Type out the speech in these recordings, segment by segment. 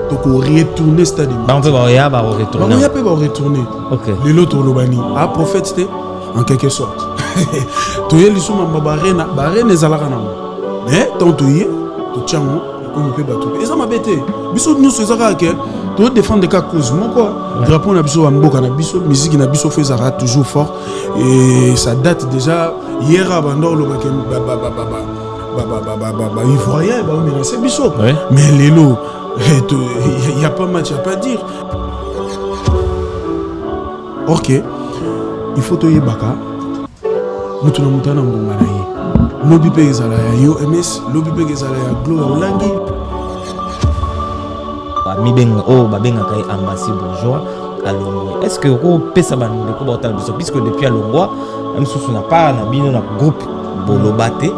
donc on retourner stade on peut retourner les lots lobani a prophète en quelque sorte to yeli suma barena ezalaka na mais tant to yé to tchango ko peut bato et ça m'a bêté biso nous ce zaka que to défendre ka cause moko drapeau na biso mboka na biso musique na biso faisara toujours fort et ça date déjà hier à bandor lo ba ivoirien ba menacer biso mais lelo il y a pas match à pas dire. Ok, il faut te yebaka. Mutuna mutana mbonga na ye. Lobi pe ezala ya yo MS, lobi pe ezala ya Gloire Olangi. Mi benga babenga kai ambassade bourgeois à Longwa. Est-ce que ko pesa bande ko botal biso puisque depuis à Longwa, même si on n'a pas na bino na groupe Bolobate.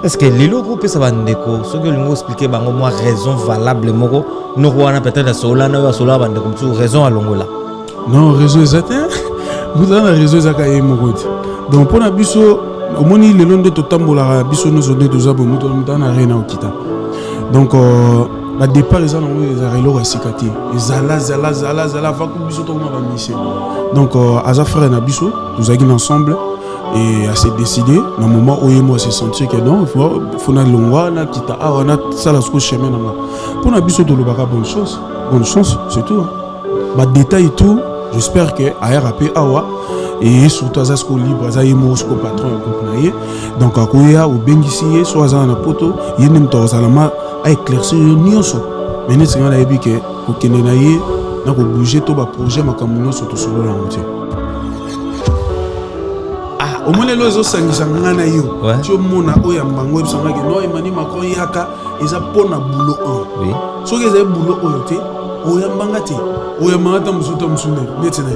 Est-ce que les locaux pesa bande ko ce que l'on expliquer bango moi raison valable moko no wana peut-être à Solana ou à Sola bande comme tout raison à Longola. Non, raison exacte. Vous avez raison exacte moko. Donc pour na biso au moni le long de totambola biso nous on est déjà bon mutana arena okita. Donc la départ les gens ont arrêté leur sikati zala va ku biso to ma mission. Donc Azafra na biso nous agissons ensemble et à se décider dans le moment où moi se sentir que non il faut na longwa na kita on a ça la chemin na pour na biso to lobaka bonne chance c'est tout. Ba détail tout j'espère que ARAP awa et surtout Azasko libre Azayemo ko patron groupe naie donc akoya ou bengisi so azana poto yenem to zalama a éclaircir nyonso mais net ngana yebi que ko kende naie na ko bouger to ba projet makamuno surtout solo la moitié. Au moins les autres sangisa ngana yo tu mona oya mbango bisanga ke no emani makon yaka eza pona boulot oui so que eza boulot oyote oya mbangati oya mangata musuto musune netene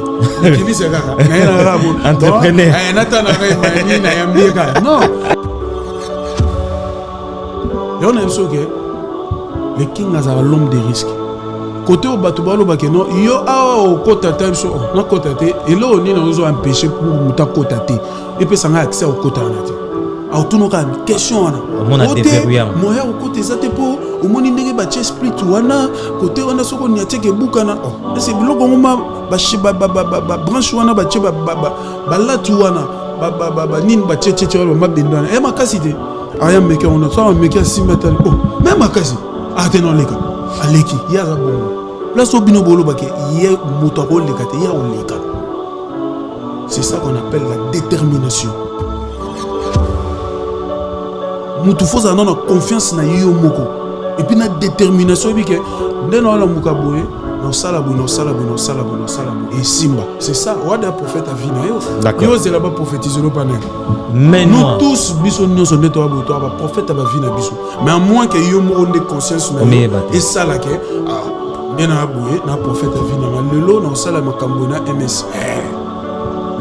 kini seka na ina rabo entrepreneur nata na mani na yambika non yo na so que le king azara l'homme des risques côté au bateau balo bakeno yo awa kota tamso na kota te et là on est dans un empêcher pour muta kota te et puis ça a accès au kota na te a tout nos question wana on a déverrouillé moya au côté ça te po au moni ndenge ba split wana côté wana soko ni ateke bukana oh c'est biloko ngoma ba branche wana ba che ba latu wana ba nin ba che ba bendana e makasi te aya meke on a ça meke simata oh même makasi a te non leka aleki yaza bongo place obino bolo bake ye motoko lekate ya oleka c'est ça qu'on appelle la détermination mutu foza na confiance na yo moko et puis na détermination bike ndeno na mukaboye no sala et simba c'est ça wada prophète a vina yo yo c'est là-bas prophétiser le panel mais nous tous biso nous sommes to ba prophète ba vina biso mais à moins que yo mo de conscience na et ça là que ndena aboye na prophète a vina lelo no sala makambo na MS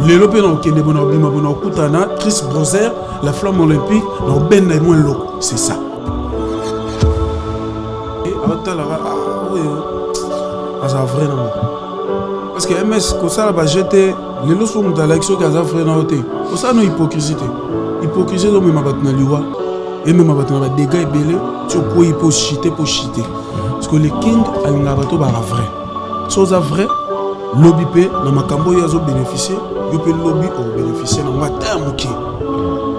lelo pe na kende bona bima bona kutana Chris Brozer la flamme olympique no ben na moins loco c'est ça et atala ça vrai non parce que MS ko ça va jeter les leçons de l'élection que ça vrai non té ko ça non hypocrisie do même abat na liwa et même abat na dégâts et belé tu ko pour chiter parce que les king alinga bato ba vrai so ça vrai lobby pe na makambo ya zo bénéficier yo pe lobby au bénéficier na ngata muki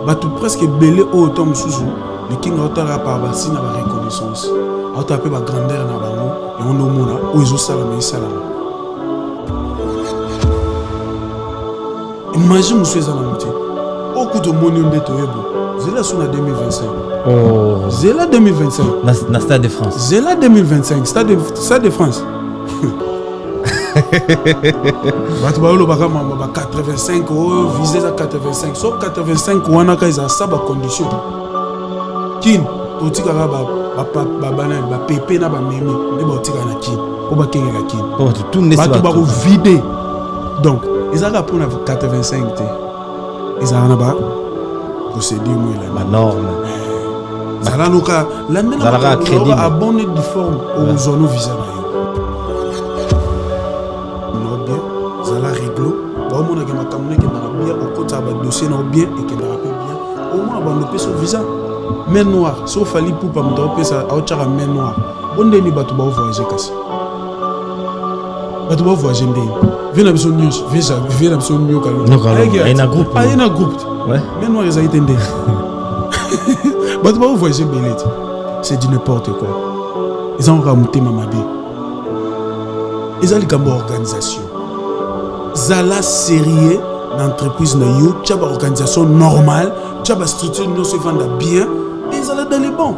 bato presque belé autant mususu les king otara par basine ba reconnaissance autant pe ba grandeur na bango et on a mona où ils ont salamé salam. Imagine monsieur Zalamouti. Au coup de monium de Toyebo. Zéla sur la 2025. Oh. Zéla 2025. Na Stade de France. Zéla 2025. Stade de France. Batu baolo baka mamba 85 euros visé à 85. Sauf 85 wana ka isa saba condition. Kin otika ba banane ba pepe na ba memi ne ba otika na kin ko ba kenga kin ko tout ne ba ba vider donc ils ont pour 85 té ils ont ba procédure moi la norme zala noka la nena crédit abonné de forme aux zones visa na yo no bien zala réglo ba mo na ke makamune ke na bien au côté ba dossier na bien et que na bien au moins ba no peso visa main noire sauf fali pour pas me ça a autre main noire On est ni bateau voyager cassé. Bateau voyager ndé. Viens à besoin de news. Viens à besoin de news. Il y a un groupe. Ah, il y a un groupe. Ouais. Mais nous, ils ont été ndé. Bateau voyager belé. C'est du n'importe quoi. Ils ont ramonté Mamabé. Ils ont une organisation. Zala sérieux d'entreprise na yo, tu as une organisation normale, tu as une structure qui se vend bien, et ils ont dans les bons.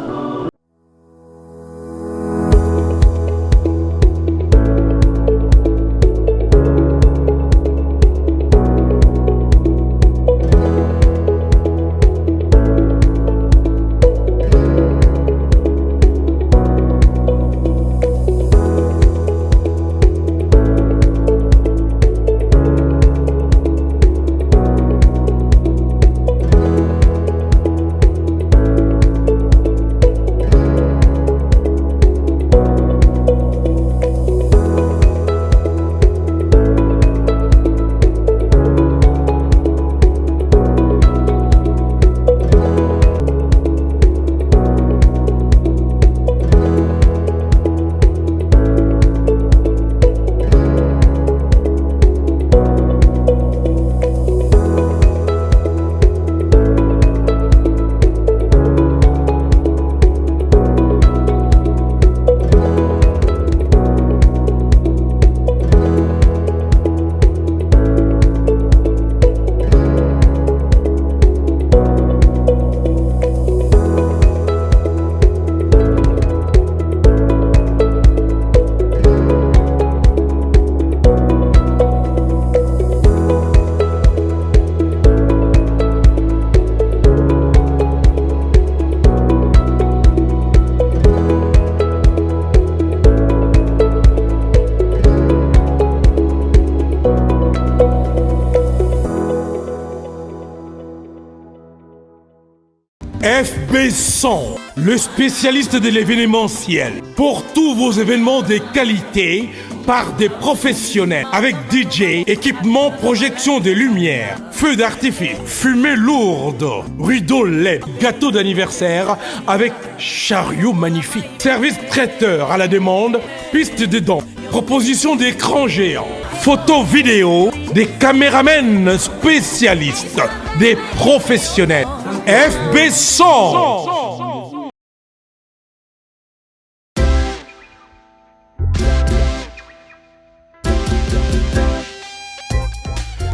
FB100, le spécialiste de l'événementiel. Pour tous vos événements de qualité, par des professionnels, avec DJ, équipement, projection de lumière, feux d'artifice, fumée lourde, rideaux LED, gâteau d'anniversaire avec chariot magnifique, service traiteur à la demande, piste de danse, proposition d'écran géant, photo vidéo, des caméramens spécialistes, des professionnels. FB100.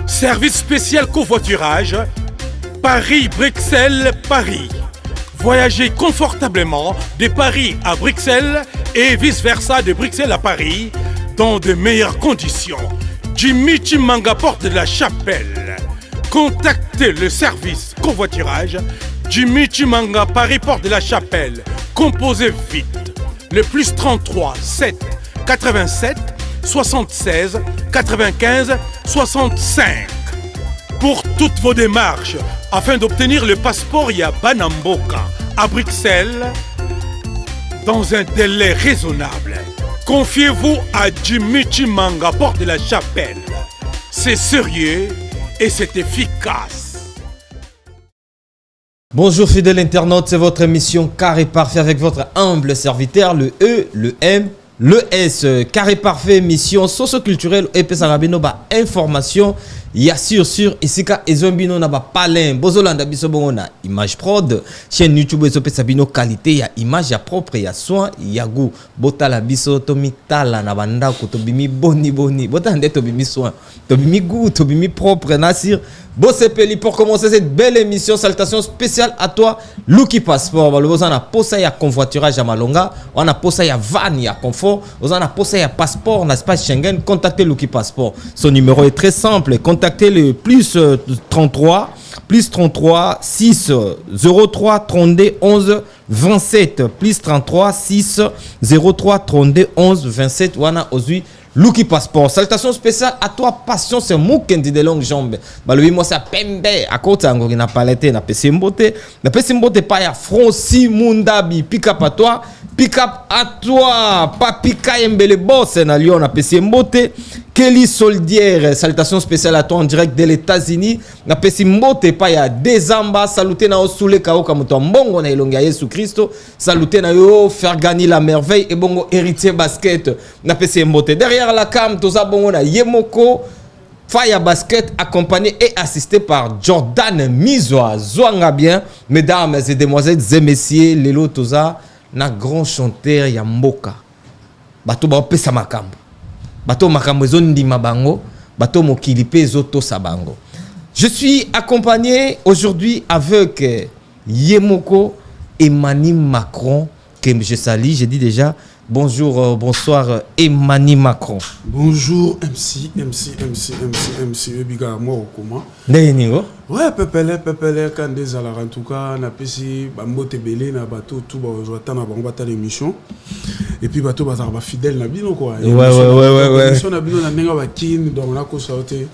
Service spécial covoiturage, Paris-Bruxelles, Paris. Voyagez confortablement de Paris à Bruxelles et vice-versa de Bruxelles à Paris dans de meilleures conditions. Jimmy Chimanga, porte de la Chapelle. Contactez le service covoiturage Jimmy Chimanga, Paris, porte de la Chapelle. Composez vite. Le plus 33 7 87 76 95 65. Pour toutes vos démarches, afin d'obtenir le passeport Banamboka à Bruxelles, dans un délai raisonnable, confiez-vous à Jimmy Chimanga, porte de la Chapelle. C'est sérieux et c'est efficace. Bonjour fidèles internautes, c'est votre émission Carré Parfait avec votre humble serviteur, le E, le M, le S. Carré Parfait, émission socio-culturelle et pesarabino ba information. Ya sur isika ezombino na ba palin bozolanda biso bongo na image prod chaîne YouTube ezo pesa bino qualité ya image ya propre ya soin ya goût botala biso to mitala na banda ko to bimi boni botande to bimi soin to bimi goût to bimi propre nasir Bossepeli. Pour commencer cette belle émission, salutations spéciales à toi Lucky Passport. On a posa ya convoiturage à Malonga, on a posa ya van ya confort, on a posa ya passeport n'est-ce pas Schengen. Contactez Lucky Passport. Son numéro est très simple. Contactez le plus 33 6 03 32 11 27 plus 33 6 03 32 11 27. Wana ozui Lucky Passport. Salutations spéciales à toi Passion, c'est Moukendi de longues jambes. Baloui moi ça pembe à côté ngori na palette na pesimbote pa ya Franci Mundabi. Pick up à toi, pick up à toi. Papi Kayembele boss na Lyon na pesimbote. Kelly Soldier, salutations spéciales à toi en direct des États-Unis. Na pesi mbote pa ya Dezamba, saluté na Osule Kaoka muto mbongo na ilonga Yesu Christo, saluté na yo Fergani la merveille et bongo héritier basket. Na pesi mbote derrière la cam toza bongo na Yemoko Fire Basket accompagné et assisté par Jordan Mizoa. Zoanga bien, mesdames et demoiselles et messieurs, lelo toza na grand chanteur ya mboka. Bato ba pesa makambo. Bato makambo zondi mabango, bato mokili pe zoto sabango. Je suis accompagné aujourd'hui avec Yemoko Emmanuel Macron que je salue, j'ai dit déjà bonjour, bonsoir Emmanuel Macron. Bonjour MC, Ebiga moi comment? Ndenigo? Ouais, pepele quand des alara en tout cas na pesi bambote belé na bateau tout ba ozwata na bango bata l'émission et puis bateau bazar ba fidèle na bino quoi. Ouais. Émission na bino na nenga ba kin donc la ko sauter.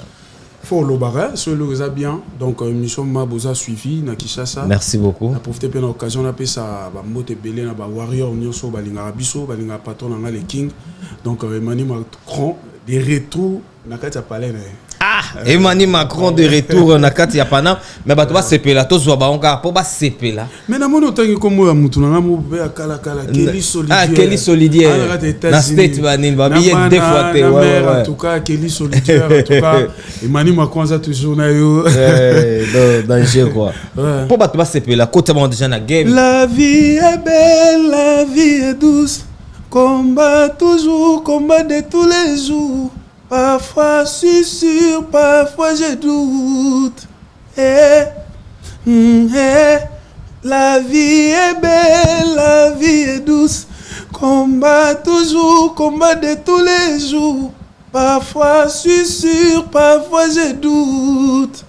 Faut le barrer, sur le bien. Donc, mission Maboza suivi, na Kishasa. Merci beaucoup. On a profité de l'occasion, on a fait ça, Mote Belé, na Warrior, Nyonso, Balinga Bisso, Balinga Patron, na les King. Donc, Emmanuel Macron, des retours, na Katia Palais. Emmanuel Macron de retour na Katia Panam. Mais bah, tu vas seper là, tu vas ba onka, pour ba seper là. Mais na mon otangi comme moi, Moutou, na mo be akala Kelly Solidier. Ah, Kelly Solidier. Na state banin, ba billet deux fois te. Ouais. En tout cas, Kelly Solidier, en tout cas, Emmanuel Macron ça toujours na yo. Danger quoi. Pour ba tu vas seper là, côté bon déjà na game. La vie est belle, la vie est douce. Combat toujours, combat de tous les jours. Parfois je suis sûr, parfois je doute. La vie est belle, la vie est douce. Combat toujours, combat de tous les jours. Parfois je suis sûr, parfois je doute.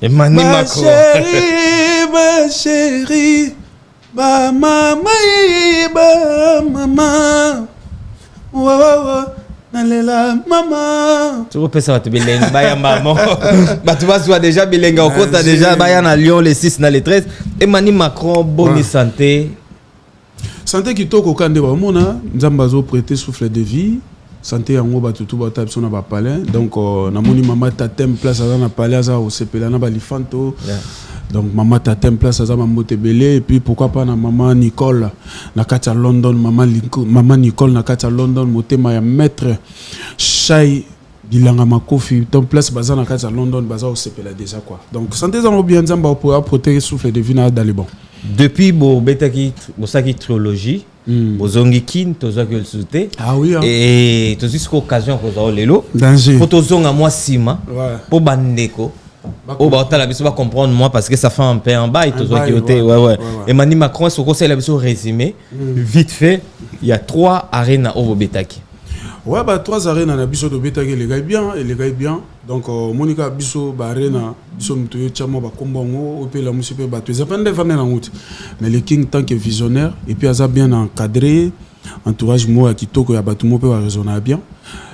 Emmanuel Macron. Ma chérie, ma maman. Nalela maman. Tu repères ça tu bilingue baya maman. Bah tu vas soit déjà bilingue au côté déjà baya na Lyon les 6 na les 13. Emmanuel Macron bonne santé. Santé qui toko kande ba mona nzamba zo prêter souffle de vie. Santé yango ba tutu ba tab sona ba palais. Donc na moni mama tatem place na palais za au sepela na ba lifanto. Donc maman tatem place à Mamote Belé et puis pourquoi pas na maman Nicole na katia London maman Nicole na katia London motema ya maître Chai Bilanga Makofi ton place baza na katia London baza au sepela déjà quoi. Donc santé za bien nzamba pour protéger souffle de vie na dalibon. Depuis bo betaki bosaki trilogie bozongi kin tozaki le souté. Ah oui hein. Et tozisiko occasion ko za lelo. Danger. Pour tozonga moi sima. Ouais. Pour bandeko. Oh bah la biso va comprendre moi parce que ça fait un peu en bas et tout ça qui était ouais. Emmanuel Macron ce conseil la biso résumé vite fait il y a 3 arènes au Betaki. Ouais bah 3 arènes na biso to Betaki les gars bien donc Monica biso ba arena biso mtoyo chamo ba kombongo ope la musipe ba to zapande vane na route mais le king tant que visionnaire et puis aza bien encadré entourage moi kitoko ya batumo pe wa raisonner bien.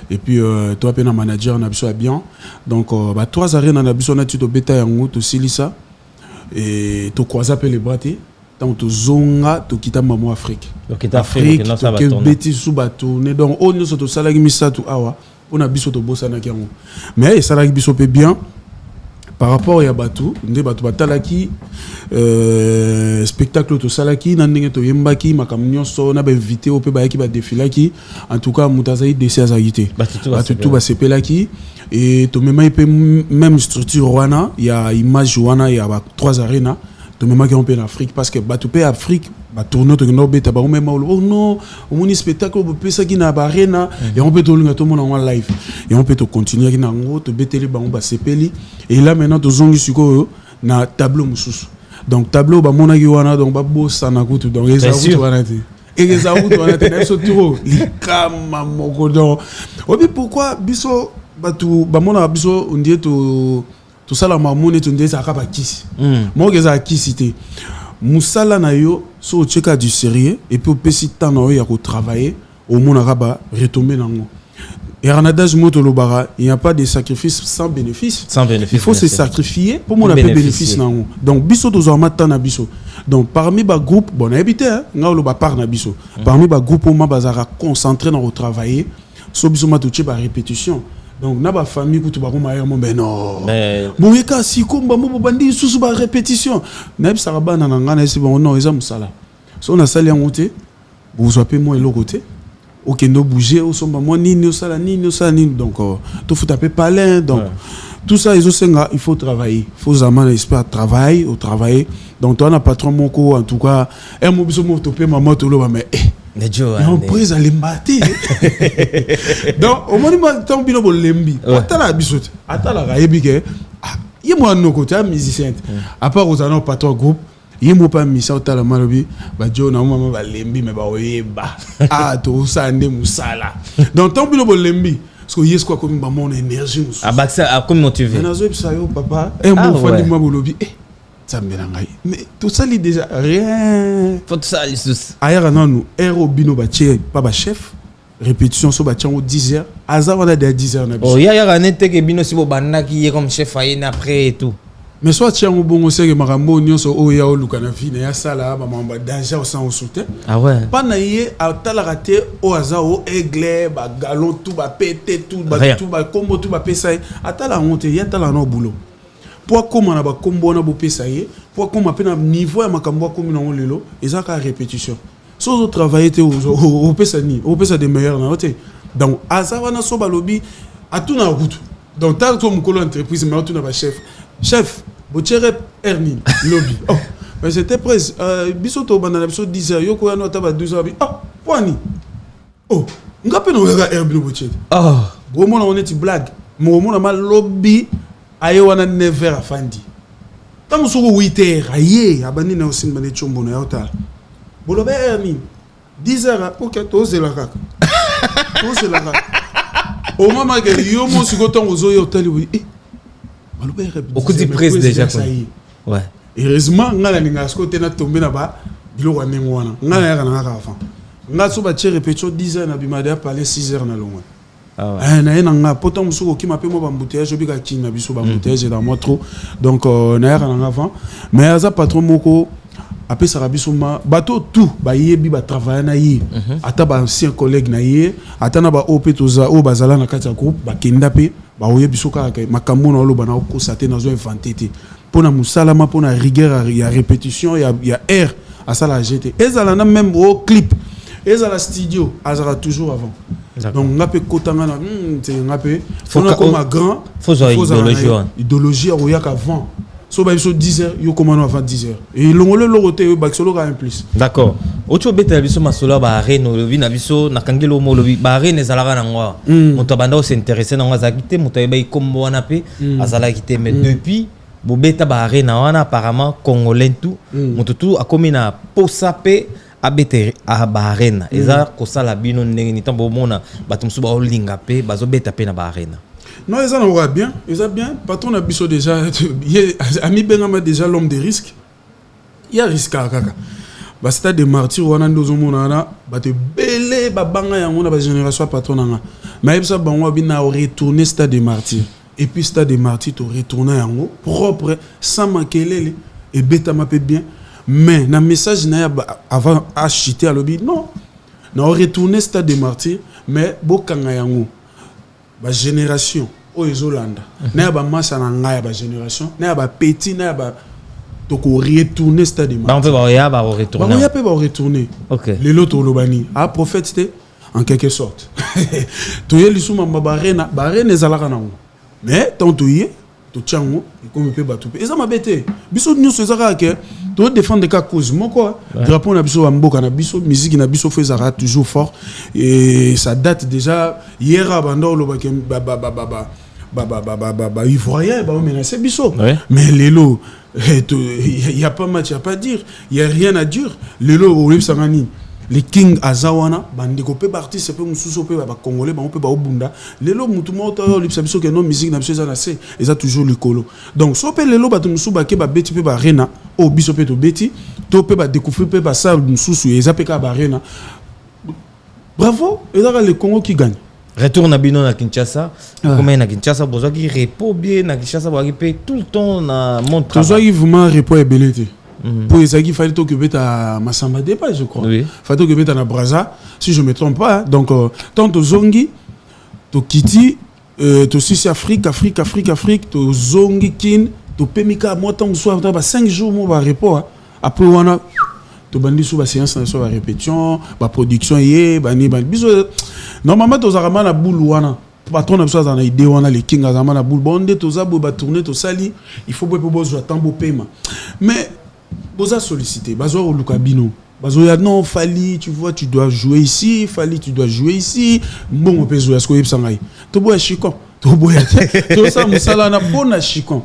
Et puis toi pe na manager na biso bien donc ba 3 arènes na biso na tu to beta yango to silisa et to croiser pe les bras té tant to zonga to kita mamo Afrique donc kita Afrique non ça va tourner beti sous ba tourner donc on nous to salagi misatu awa on a biso to bossa na kiango mais salagi biso pe bien par rapport à Batou, ndé Batou batalaki spectacle to salaki na ndenge to yembaki makamnyo so na ba invité au pe ba ki ba défilaki en tout cas mutazaï décès azagité Batou ba sepelaki et to même structure wana il y a image wana il y a 3 arénas to même qui on peut en Afrique parce que Batou pe Afrique ba tourner to no beta ba même oh non au moni spectacle on peut ça qui na ba arena et on peut to linga to mon en live et on peut to continuer qui na ngo to beteli ba on ba sepeli et là maintenant to zongi suko na tableau mususu donc tableau ba mona ki wana donc ba bossa na kutu donc les autres wana te et les autres wana te na so turo likama moko donc obi pourquoi biso Batou ba mona biso on dit to sala mamone to ndeza ka ba kisi mo geza kisi te musala na yo so cheka du sérieux et puis au petit temps na yo ya ko travailler au monde arabe retomber nango Et Ranadage Motolobara, il n'y a pas de sacrifice sans bénéfice. Sans bénéfice. Il faut se sacrifier pour mon appel bénéfice. Donc, biso dos armata na biso. Donc, parmi les groupes, bon, on a habité, hein, on a par na biso. Parmi les groupes, on a concentré dans le travail. So biso ma touché par répétition. Donc, na ba famille qui tu ba ma mon ben non. Bon, yeka si komba mo bandi sous ba répétition. Na bi saraba na ngana si bon non, ils ont ça là. So on a sali en côté. Vous appelez moi l'autre côté. Ok, nous bouger, au sommet, moi, ni ça, donc, tout faut taper palin, donc, tout ça, il faut travailler, il faut vraiment espérer travailler, au travail, donc, toi, on a patron, mon co, en tout cas, un mot, je topé, maman, tout le monde, mais, on prise à l'embâter. Donc, au moment où on bino lembi, attends la bisote, attends la raïbique, il y a moi, nos côtés, musicien, à part aux anneaux, patron groupe, il n'y a pas mis ça au malobi, bah Dieu n'a pas lembi mais bah oui bah ah tout ça ande musala. Donc tant pis le lembi, parce que y est quoi comme mon énergie. Ah bah ça comme motivé. On a joué ça yo papa, un mot fan du moi bolobi, ça me dérange. Mais tout ça li déjà rien. Faut tout ça les sous. Ailleurs non nous héros bino baché pas ba chef. Répétition sur bâtiment au 10h. Azar on a des 10h na. Oh y a un été que bino si bo banda qui est comme chef aïe après et tout. Mais soit tu as un bon conseil que Marambo nyonso oya o lukana fine ya sala ba mamba danger au sang au soutien. Ah ouais. Pas naïe à tal raté au hasard au aigle ba galon tout ba pété tout ba tout ba combo tout ba pesa à tal la honte ya tal no boulot. Pour comment na ba combo na bo pesa pour comment pena niveau ya makambo comme na lelo ezaka répétition. So travailler te au pesa ni au pesa de meilleur na hote. Donc hasard wana so ba lobby à tout na route. Donc tant que mon colo entreprise mais tout na ba chef, Bochere Ernie, lobby. Oh, mais c'était presque. Bisoto banana biso 10h, yoko ya nota ba 12h. Ah, poani. Oh, ngape no wega Herbino Bochere. Oh, bon on est blague. Mo na ma lobby aye wana 9h afandi. Tamu soko 8h, aye, abani na osimba ne chombo na yota. Bolobe Ernie. 10h, OK, to c'est la kaka. To c'est la kaka. Au moment que yo mo sikoton ozo yo tali oui. Beaucoup de presse déjà. Ouais. Heureusement, on a des choses qui sont tombées là-bas. On a des choses qui sont tombées là-bas. On a des répétitions 10 heures, on a parlé 6 heures. On a un potent qui m'a fait mon embouteillage, je suis embouteillage dans mon trou. Donc, on a un avant. Mais il y a un patron moko. Après ça rabisuma bateau tout ba yebi ba travailler na yi ata ba ancien collègue na yi ata na ba op toza o bazala na kati ya groupe ba kenda pe ba oyebi soka ka makambo na loba na ko saté na zo inventé pona musalama pona rigueur ya répétition ya air à ça la jeter ezala na même au clip ezala studio azara toujours avant. Donc ngape kotanga na c'est ngape faut comme grand faut idéologie royak avant. So ba biso 10h yo komano avant 10h et longolo lorote yo ba solo ka en plus. D'accord. Ocho beta biso masolo ba arena lobi na biso na kangelo mo lobi ba arena ezalaka na ngwa. Moto banda s'intéresser na ngwa zakite moto ba ikombo wana pe azala kite mais depuis bo beta ba arena wana apparemment congolais tout moto tout a komi na posa pe abete a ba arena eza ko sala bino ndenge ni tambo mona batum suba holdinga pe bazo beta pe na ba arena. Non, ils en aura bien. Ils ont bien. Patron a biso déjà. Ami Benama déjà l'homme de risque. Il y a risque à kaka. Bah c'est des martyrs. On a deux hommes on a. Bah te belé bah banga ya on a bah génération patron nanga. Mais ça bah on a bien retourner stade des martyrs. Et puis stade des martyrs to retourner en haut propre sans manquer et bêta m'a fait bien. Mais na message na avant acheter à lobby non. Na retourner stade des martyrs mais bokanga yango. Ba génération o ezolanda na ba massa na nga ya ba génération na ba petit na ba to ko retourner stade de on peut ba ya ba retourner ba ya peut ba retourner. OK les loto lobani a prophète c'était en quelque sorte to ye lisuma ba arena ezalaka na ngo mais tant to ye to tchango et comme peut ba tout et ça m'a bêté biso nyuso ezaka ke to défendre ka cause moko drapeau na biso mboka na biso musique na biso faisara toujours fort et ça date déjà hier abando lo ba ivoirien ba menacer biso mais lelo il y a pas match à pas dire il y a rien à dire lelo o sangani les king azawana bandiko pe participer mususu pe ba congolais ba on peut ba obunda lelo mutu moto lipsa biso que non musique na biso za na c'est ça toujours le colo donc so pe lelo ba mususu ba ke ba beti pe ba rena o biso pe to beti to pe ba découvrir pe ba ça mususu eza pe ka ba rena bravo et là le Congo qui gagne retour na bino na Kinshasa comment na Kinshasa besoin qui repos bien na Kinshasa ba paye tout le temps na mon travail besoin vraiment repos et belité pour les qui fallait t'occuper ta Massamba Départ je crois fallait t'occuper ta na Brazza si je me trompe pas donc tant to zongi to kiti to Suisse Afrique to zongi kin to pemika moi tant soit 5 jours moi ba repos après on to bandi sous ba séance na so ba répétition ba production yé ba ni ba biso normalement to zarama na boule wana patron na biso na idée wana les king azama na boule bonde to za bo ba tourner to sali il faut bo zo tambo paiement mais boza sollicité bazo luka bino bazo ya non Fally tu vois tu dois jouer ici Fally tu dois jouer ici bon on peut jouer à ce ko yebsangai to bo ya chikon to bo ya to ça musala na bona chikon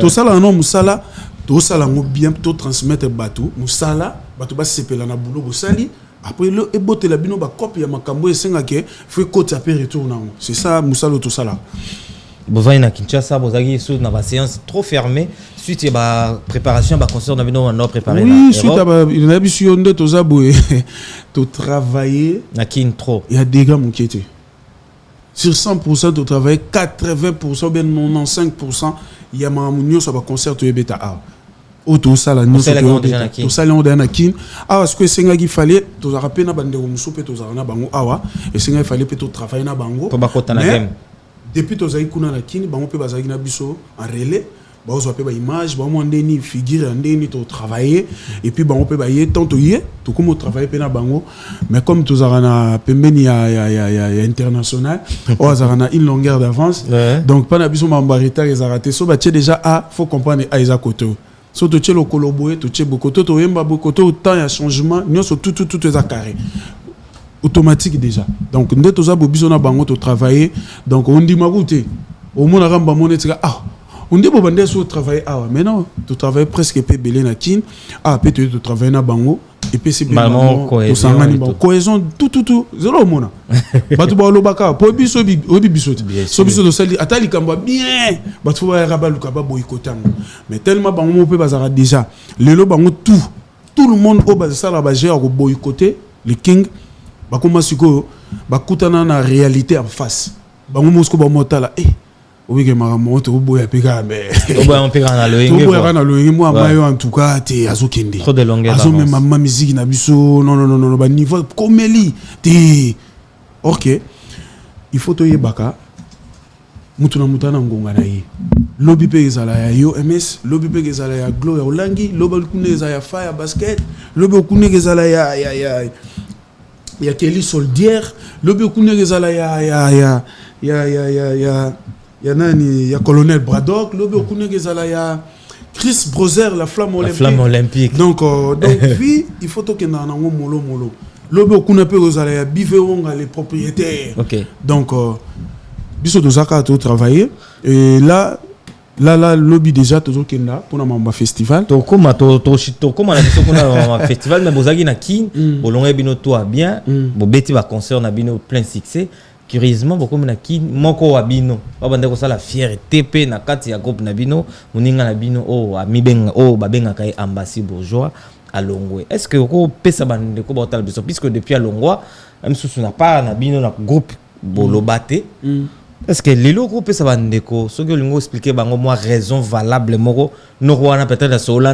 to sala non musala to sala ngo bien to transmettre bateau musala bateau ba sepela na boulot bosali après le ebote la bino ba copie ya makambo esenga ke faut côté après retour na c'est ça musala to sala besoin na Kinshasa bozaki sur na ba séance trop fermée suite ba préparation ba concert na bino on préparé oui suite ba il na bisu onde to za boye to travailler na kin trop il y a des gars mon qui était sur 100% de travail 80% bien 95% il y a mamunyo sur ba concert to ebeta a auto sala no to sala on na kin ah ce que senga qui fallait to za rapena bande ko musupe to za na bango awa et senga il fallait plutôt travailler na bango to ba kota na game depuis to za ikuna na kin bango pe bazaki na biso en relais ba zo pe ba image ba mo ndeni figure ndeni to travailler et puis bango pe ba yé tant to yé to comme travailler pe na bango mais comme to za na pembeni ya international o za na une longueur d'avance donc pas na biso mambarita les arrêté so ba déjà a faut comprendre a isa koto so to tchelo koloboé to tche bokoto to yemba bokoto temps ya changement nyoso tout est à carré automatique déjà donc ndé to za bobiso na bango to travailler donc on dit magoute au mona ramba monetika ah on dit bobande so travailler ah mais non tu travailles presque peu belé na kin ah peut tu travailler na bango et puis c'est bien cohésion tout zéro mona batu ba lobaka po biso biso so biso to sali atali kamba bien batu ba rabalu ka ba boykotam mais tellement bango mo pe bazara déjà lelo bango tout le monde au bazala ba gérer ko boykoter le king bakoma siko bakutana na réalité en face bango mosko ba motala oui que ma moto boya peka mais on peka na loyenge boya na loyenge moi mayo en tout cas te azokende trop de longueur azo même ma musique na biso non ba niveau komeli te OK il faut to yebaka mutu na mutana ngonga na ye lobby pe ezala ya yo MS lobby pe ezala ya glow ya olangi lobby kune ezala ya fire basket lobby kune ezala ya Kelly Soldier lobby kune ezala ya nani ya colonel Braddock lobby kune ezala ya Chris Brozer la flamme olympique donc vie il faut to kena na molo lobby kune pe ezala ya Biveonga les propriétaires OK donc biso dozaka to travailler et là lobby déjà toujours kenda pour na mamba festival to comme na biso kuna festival mais bozaki na kin bolonga bino to bien bo beti ba concert na bino plein succès curieusement beaucoup na kin moko wa bino ba bande ko sala fierté pe na kati ya groupe na bino muninga na bino amibenga babenga kai ambassy bourgeois à Longwe est-ce que ko pesa bande ko ba tal biso puisque depuis à Longwa même sous na pas na bino na groupe bolobate est-ce que les locaux peuvent savoir ndeko ce que lingo expliquer bango moi raison valable moko no wana peut-être la sola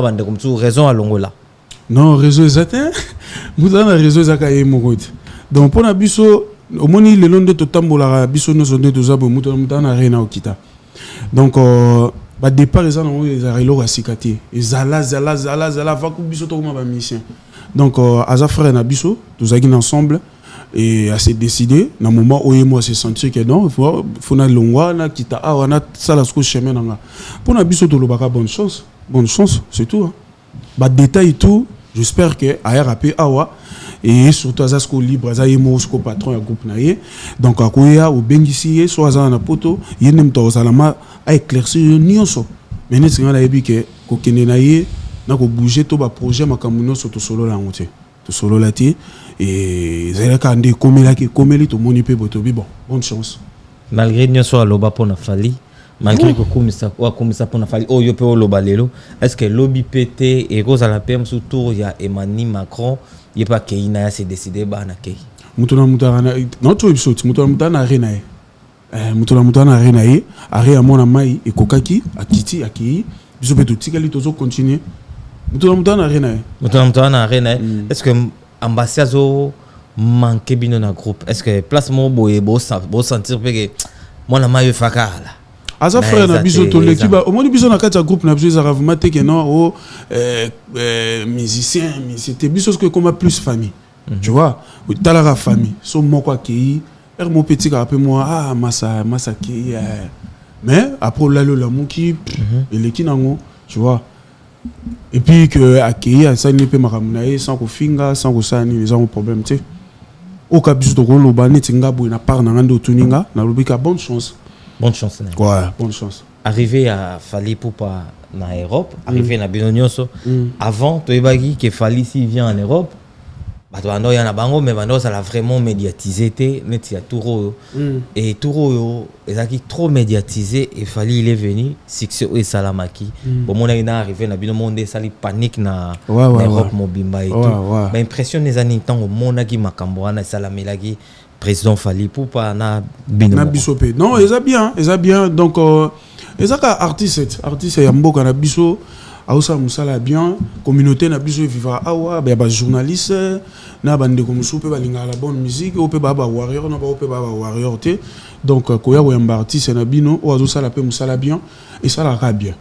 bande comme tout raison à longola non réseau exact vous avez réseau exact et moko donc pour na biso au moni le long de totambola biso no zonde to zabo muto na rena okita donc ba départ ezana ngo ezarelo asikati ezala va ku biso to ma ba mission donc aza frère na biso to zaki ensemble et à se décider dans le moment où moi se sentir que non faut na longwa na kita wana sala ce chemin nga pour na biso to lobaka bonne chance c'est tout hein. Ba détail tout j'espère que ARAP awa et surtout azasko libre azayemo sko patron ya groupe na ye donc akoya au bengisi so azana na poto yenem to salama a éclaircir nyonso mais net ngala yebi que ko kende na ye na ko bouger to ba projet makamuno so to solo la ngote to solo la ti et zalaka ndé komeli to moni pe boto bi bon bonne chance malgré nyonso aloba pona Fally malgré que komisa pona Fally yo pe oloba lelo est-ce que lobby PT et Rose à la PM sous tour il y a Emmanuel Macron il pas que il n'a se décidé ba na kei mutuna mutana non to episode mutuna mutana arena mutuna mutana arena ari amona mai ekokaki akiti aki biso pe to tikali tozo continuer mutuna mutana arena est-ce que ambassade manqué bino na groupe est-ce que place mo boye bo sentir que moi na mai fakala Aza frère na biso to l'équipe au moins biso na kati ya groupe na biso za ravement te que non au musicien mais c'était biso que comme plus famille tu vois dans la famille so moko akei mon petit rappelle moi ah massa qui mais après là le moki et l'équipe nango tu vois et puis que akei ça ne peut maramunaye sans ko finga sans ko ça ni les ont problème tu sais au cas biso to ko loba netinga bo na part na ngando tuninga na lobika bonne chance. Bonne chance. Ouais, bonne chance. Arrivé à Fally Ipupa en Europe, arrivé à Binonyoso, avant, tu as dit que Fally s'il vient en Europe, il y a un bango, mais ça l'a vraiment médiatisé. Et Touro, il a trop médiatisé et Fally il est venu, Sixo et Salamaki. Bon, mon est arrivé à Binomonde, ça lui panique en Europe, Mobimba et tout. Mais l'impression des années, tant au monde qui m'a camboana, Salamelagi. Président Fally Ipupa na bino na biso pe non ils a bien donc ils a artiste ya mboka na biso ausa musala bien communauté na biso vivra awa ba journaliste na bande ko musu pe balinga la bonne musique o pe ba warrior na ba o pe ba warrior te donc ko ya ko artiste na bino o azo sala pe musala bien et ça la ra bien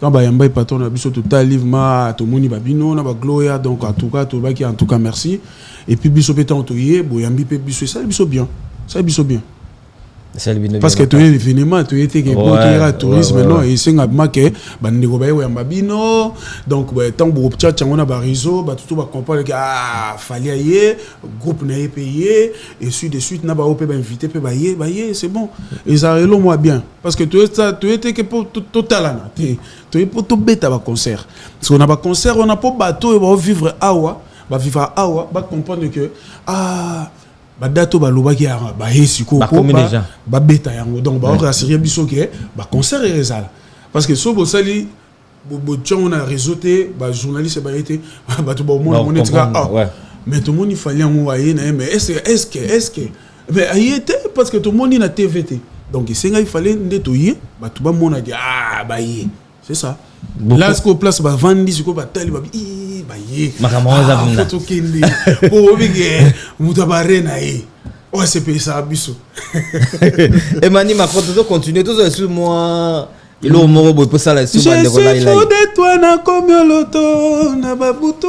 quand ba yamba patron na biso total livement to moni ba bino na ba gloria donc en tout cas to ba qui en tout cas merci. Et puis biso pe tantoyé boyambi pe biso ça biso bien parce que tu es événement tu étais que pour le tourisme non et c'est ngabma que bandeko ba yamba bino donc tant bo tcha ngona ba réseau ba tout ba comprendre que ah Fally aye groupe na payé et suite de suite na ba op ba invité pe ba yé c'est bon et ça relo moi bien parce que tu étais que pour total tu es pour tout bêta ba concert parce qu'on a ba concert on a pas bateau et va vivre awa ba vivre awa ba comprendre que ah ba dato ba loba ki ba hesiko ba beta yango donc ba rassurer biso que ba concert et rezala parce que so bo sali bo on a réseauté ba journaliste ba été ba to ba mon etika mais tout le monde il fallait en voyer mais est-ce que mais il était parce que tout le monde na TVT donc il fallait ndetoyer ba to ba mona di ah ba yé c'est ça là ce qu'on place ba vandi ce qu'on ba tali ba baye makamwa photo kende o bige mutabarena oh c'est pas ça biso Emmanuel Macron to continuer tout sur moi il au moro bo ça la sur bande là il a de toi na komioloto na babutu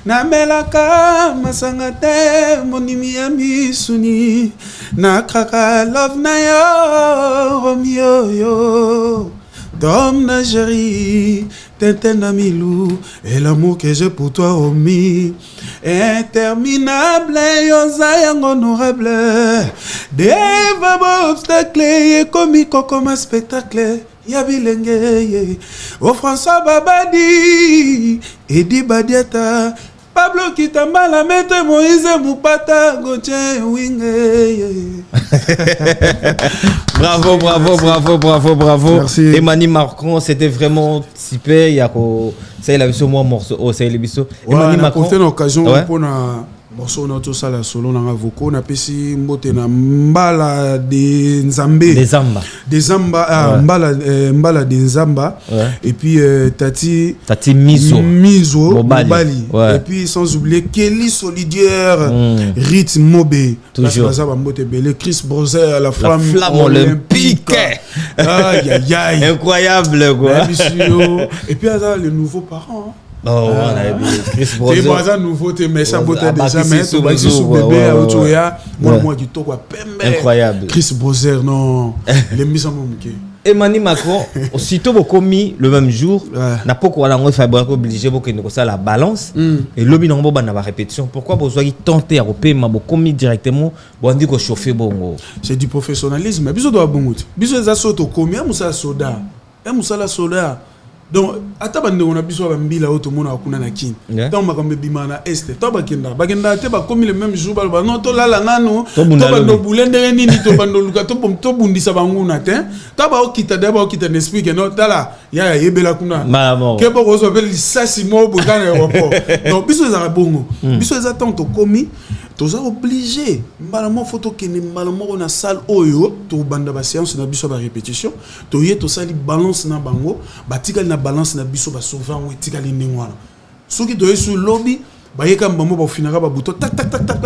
na melaka masangate monimi ya misuni na kaka love na yo romeo yo Tom Nageri, Tintin Namilou, et l'amour que j'ai pour toi, Romy, interminable, Yosayang honorable, des obstacles, et comique comme un spectacle, Yabilenge, au François Babadi, Edi Badiata, Pablo Kitambala, Maître Moïse Moupata, Gauthier Wingé. Bravo. Merci. Emmanuel Macron, c'était vraiment super. Il y a ça, il a vu ce morceau. Oh, ça, il a vu ça. Emmanuel Macron, c'est une occasion pour na morceau na to sala solo na avoko na pesi mbote na mbala de Nzambe. Des Zamba, mbala de Nzamba. Et puis Tati Mizo Mobali. Et puis sans oublier Kelly Solidaire, Rit Mobé. Toujours. Chris Broser, la flamme olympique. Aïe. Incroyable quoi. Et puis le nouveau parent. Oh, on a vu Chris Broser. C'est pas nouveau, mais ça beauté déjà mais tu vas sous bébé à Otoya, moi qui toi pembe. Incroyable. Chris Broser non, les mises en moqué. Emmanuel Macron aussitôt commis le même jour n'a pas quoi langue fabrique obligé pour que nous ça la balance et lobby non bon na répétition pourquoi besoin tenter à repérer ma commis directement bon dit que chauffer bongo c'est du professionnalisme mais biso doit bon biso za soto commis musa soda musala soda donc atabande on a biso ba mbila auto mona akuna na kin donc makambe bimana este to bakenda te ba commis le même jour ba non to lala nano to bando bulende nini to bando luka to bundisa banguna te to ba okita d'abord okita n'explique non tala ya yebela kuna Maman. ke boko so beli sasi mo boka na aéroport donc biso za bongo biso za tant to komi toza obligé mbala mo photo kene mbala mo na salle oyo to banda ba séance na biso ba répétition to ye to sali balance na bango batikali na balance na biso ba souvent o tikali ndengwana soki to yesu lobby ba yeka mbamo ba finaka ba buto tak tak tak tak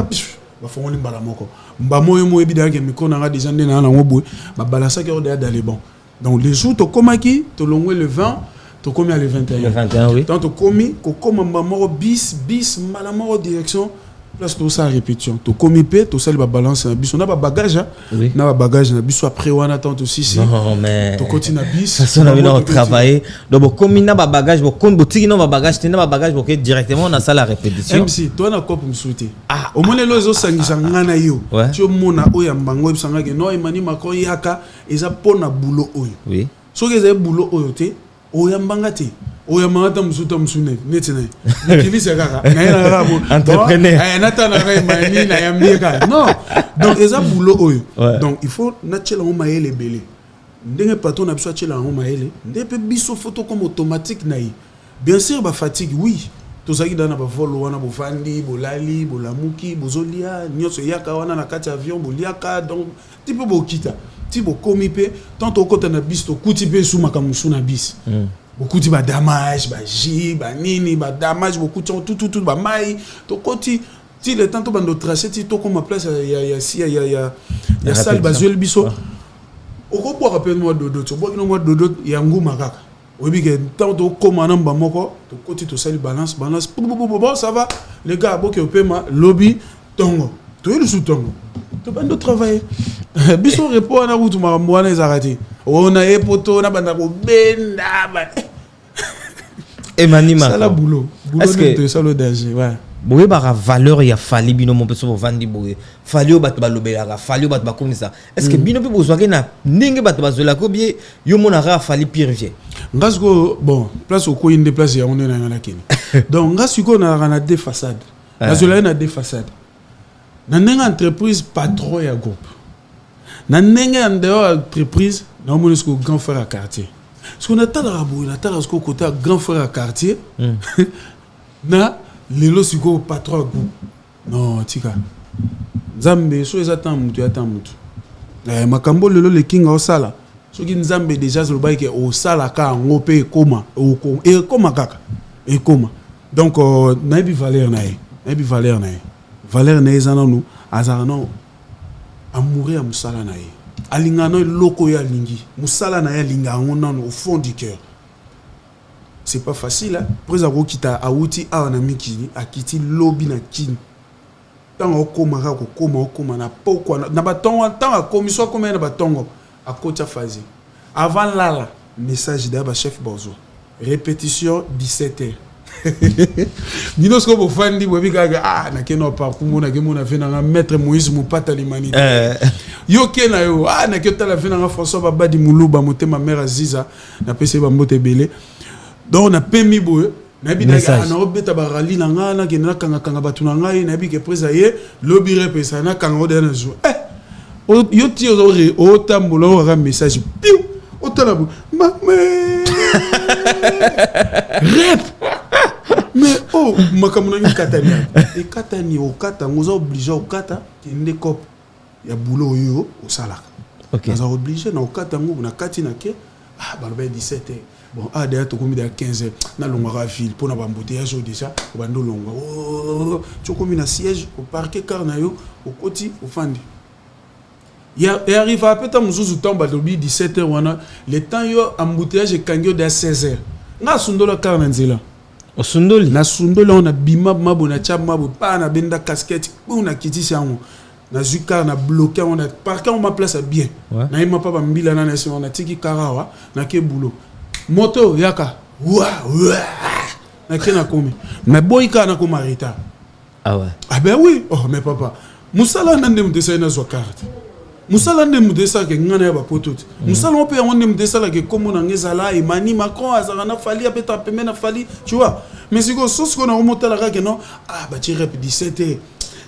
ba fongoli mbala moko mbamo yo mo ebida ke miko na nga déjà ndena na ngobo ba balasa ke o dans les bons donc les jours to komaki to longwe le 20 to komi à le 21 Le 21 oui. donc to komi ko koma mbamo bis mbala moko direction place to ça répétition to komi pe to sali ba balance na biso na ba bagage Oui. na ba bagage na biso après wana tant aussi si Non mais to continue na bis ça on a vu dans travailler donc comme na ba bagage bo kon botiki na ba bagage tena ba bagage bo directement na salle à répétition MC toi na cop msuti au moins les zo sangisa ngana yo Ouais. tu mona oya mbango bisanga ke no imani mako yaka eza pona boulot oyo oui soki eza boulot oyo te oya mbanga te oya mangata msuta msune netene nikilisa kaka na yana kaka bo Entrepreneur. nata na kai mani na yambika non donc eza boulot oyo Ouais. donc il faut na tchela o maele belé ndenge patron na biso tchela o maele ndepe biso photo comme automatique na yi bien sûr ba fatigue oui tozaki dana ba vol wana bo fandi bo lali bo lamuki bozolia nyonso yaka wana na kati avion bo liaka donc tipo bo kita tipo komi pe tant au côté na bis to kuti pe sou makamusu na bis beaucoup de damage ba ji ba nini ba damage beaucoup tout ba mai to koti ti le temps to bando tracer ti to comme place ya salle bazuel biso oko bo rappelle moi dodo to bo moi dodo ya nguma kaka obi ke tant to comme namba moko to koti to salle balance bon ça va les gars bo ke opema lobby tongo to ile sous tongo to bando travailler biso répond na route makambo wana ezarati on a epoto na banda ko benda ba Emanima ça la boulot est-ce que ça le danger ouais boye ba valeur ya fali bino mon peso vandi boye fali o bato balobelaka fali o bato bakomisa est-ce que bino pe bozwaki na ndenge bato bazola ko bien yo mona ra fali pire vie ngasko bon place ko inde place ya on na na kini donc ngasiko na deux façades ngazola na deux façades na ndenge entreprise patron ya groupe na ndenge en dehors entreprise na on est grand frère à quartier ce qu'on attend la boue na tala ce côté grand frère à quartier na lelo siko patron groupe non tika nzambe so ezata mutu ata mutu makambo lelo le king osala soki nzambe déjà zo baike osala ka ngope ekoma ekoma kaka ekoma donc na bi valeur na valeur na ezana nous azana amoureux ya musala na ye alingano loko ya lingi musala na ya linga ngona au fond du cœur c'est pas facile hein preza ko kita auti a na mikini akiti lobby na kini tango koma ka ko koma na pokwa na batongo tango komiswa koma na batongo akota fazi avant lala message da ba chef bozo répétition 17h Nino sko bo fandi bo bikaga na keno pa kumona ke mona fena nga maître Moïse Mupata l'humanité yo kena yo na ke tala fena nga François Babadi Muluba motema mère Aziza na pese ba mbote belé donc na pemi bo na bi daga na obeta ba rali na nga na ke na kanga batu na ngai na bi ke presa ye lobby repesa na kanga o dana zo yo ti o tambulo wa message piu o tala bo rep mais oh makamuna ni katani e katani o kata ngoza obligé o kata kende cop ya boulot yo o salaka OK ngoza obligé na o kata ngo na kati na ke balba 17h bon derrière to komi de 15h na longa ville pour na ba embouteillage déjà o bando longa tu komi na siège au parquet car na yo o koti o fandi ya arrive à peut-être muzuzu tomba lobi 17h wana le temps yo embouteillage kangyo de 16h nga sundola car na nzela osundoli na sundola on a bima mabo na chap mabo pa na benda casquette on a kiti sango na zuka na bloqué on a parquet on ma place bien na ima papa mbila na nesi on a tiki karawa na ke boulot moto yaka wa na ke na komi mais boy ka na ko marita ah ouais ah ben oui oh mais papa musala nande mutesa na zo carte musala nde mutesa ke ngana ya bapotot musala ope on nde mutesa ke komo na ngezala Emmanuel Macron azala na fali apeta pembe na fali tu vois mais siko sosko na remonter la ke non ba ti rep 17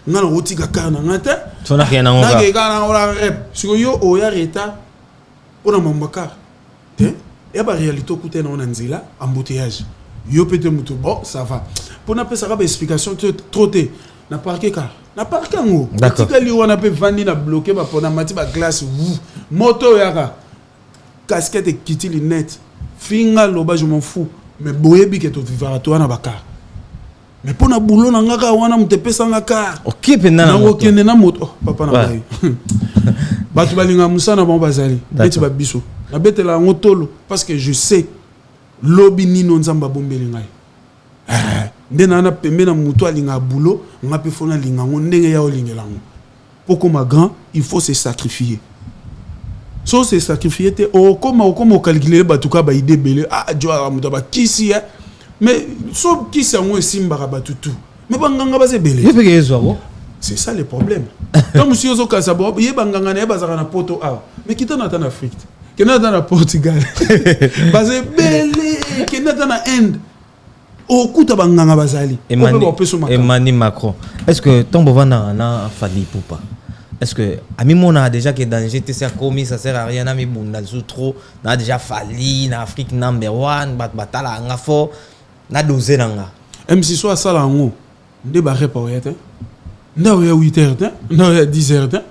ngana otika kana ngata tona ke na ngora na ke kana ora rep siko yo o ya reta ona mambaka te et ba réalité côté na nzela embouteillage yo peut-être mutu bon ça va pour na pesa ba explication troté na parquer car na parquer ngo tikali wana pe vandi na bloquer ba pona mati ba glace moto yaka casquette kiti lunette finga loba je m'en fous mais boyebi que to vivara to na bakar mais pona boulot na ngaka wana mutepesa ngaka OK pena na okende na moto papa na bayi batu balinga musana bon bazali beti ba biso na betela ngotolo parce que je sais lobi nino nzamba bombeli ngai ndena na pembe na muto alinga boulot ngape fona linga ngo ndenge ya olingela ngo poko ma grand il faut se sacrifier so se sacrifier te comme calculer batuka ba idée belé jo amuta ba kisi mais so kisi ngo simba ba tutu mais banganga ba se belé yepeke ezwa c'est ça le problème donc monsieur zo kasa bo ye banganga na bazaka na poto mais kitana en Afrique kenata na Portugal basé belé kenata na Inde okuta banganga bazali Emmanuel Macron est-ce que tombo vana na fali poupa est-ce que ami mona déjà que danger te sert commis ça sert à rien na mi bunda sous trop na déjà fali na Afrique number 1 batala nga fort na doser nga MC soit sala ngo nde ba repa yete ndaw ya 8h ndaw ya 10h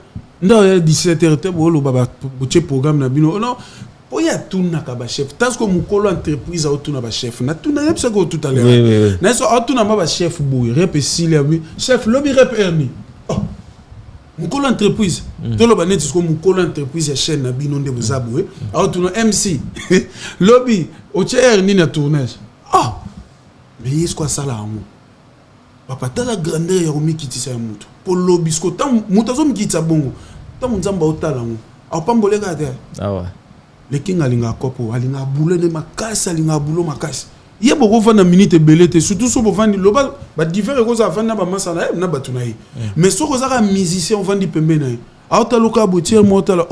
ndaw ya 17h bolo baba buche programme na bino non oya tuna ka ba chef tasko mukolo entreprise a tuna ba chef na tuna yebsa ko tout à l'heure na so tuna ba chef boy rep silia chef lobby rep erni mukolo entreprise to lo ba net ko mukolo entreprise ya chaîne na bino nde bozabwe a tuna MC lobby o erni na tournage mais est-ce quoi ça là amu papa ta la grandeur ya romi kitisa ya mutu po lobby sko tam mutazo mkitsa bongo tam nzamba otala ngo a pamboleka te ouais le king alinga kopo alinga boule de makasi alinga bulo makasi ye boko fana minute belete surtout so bovandi loba ba différer ko za fana ba masala na batuna yi mais so ko za ka musicien vandi pembe na yi autaloka botier motala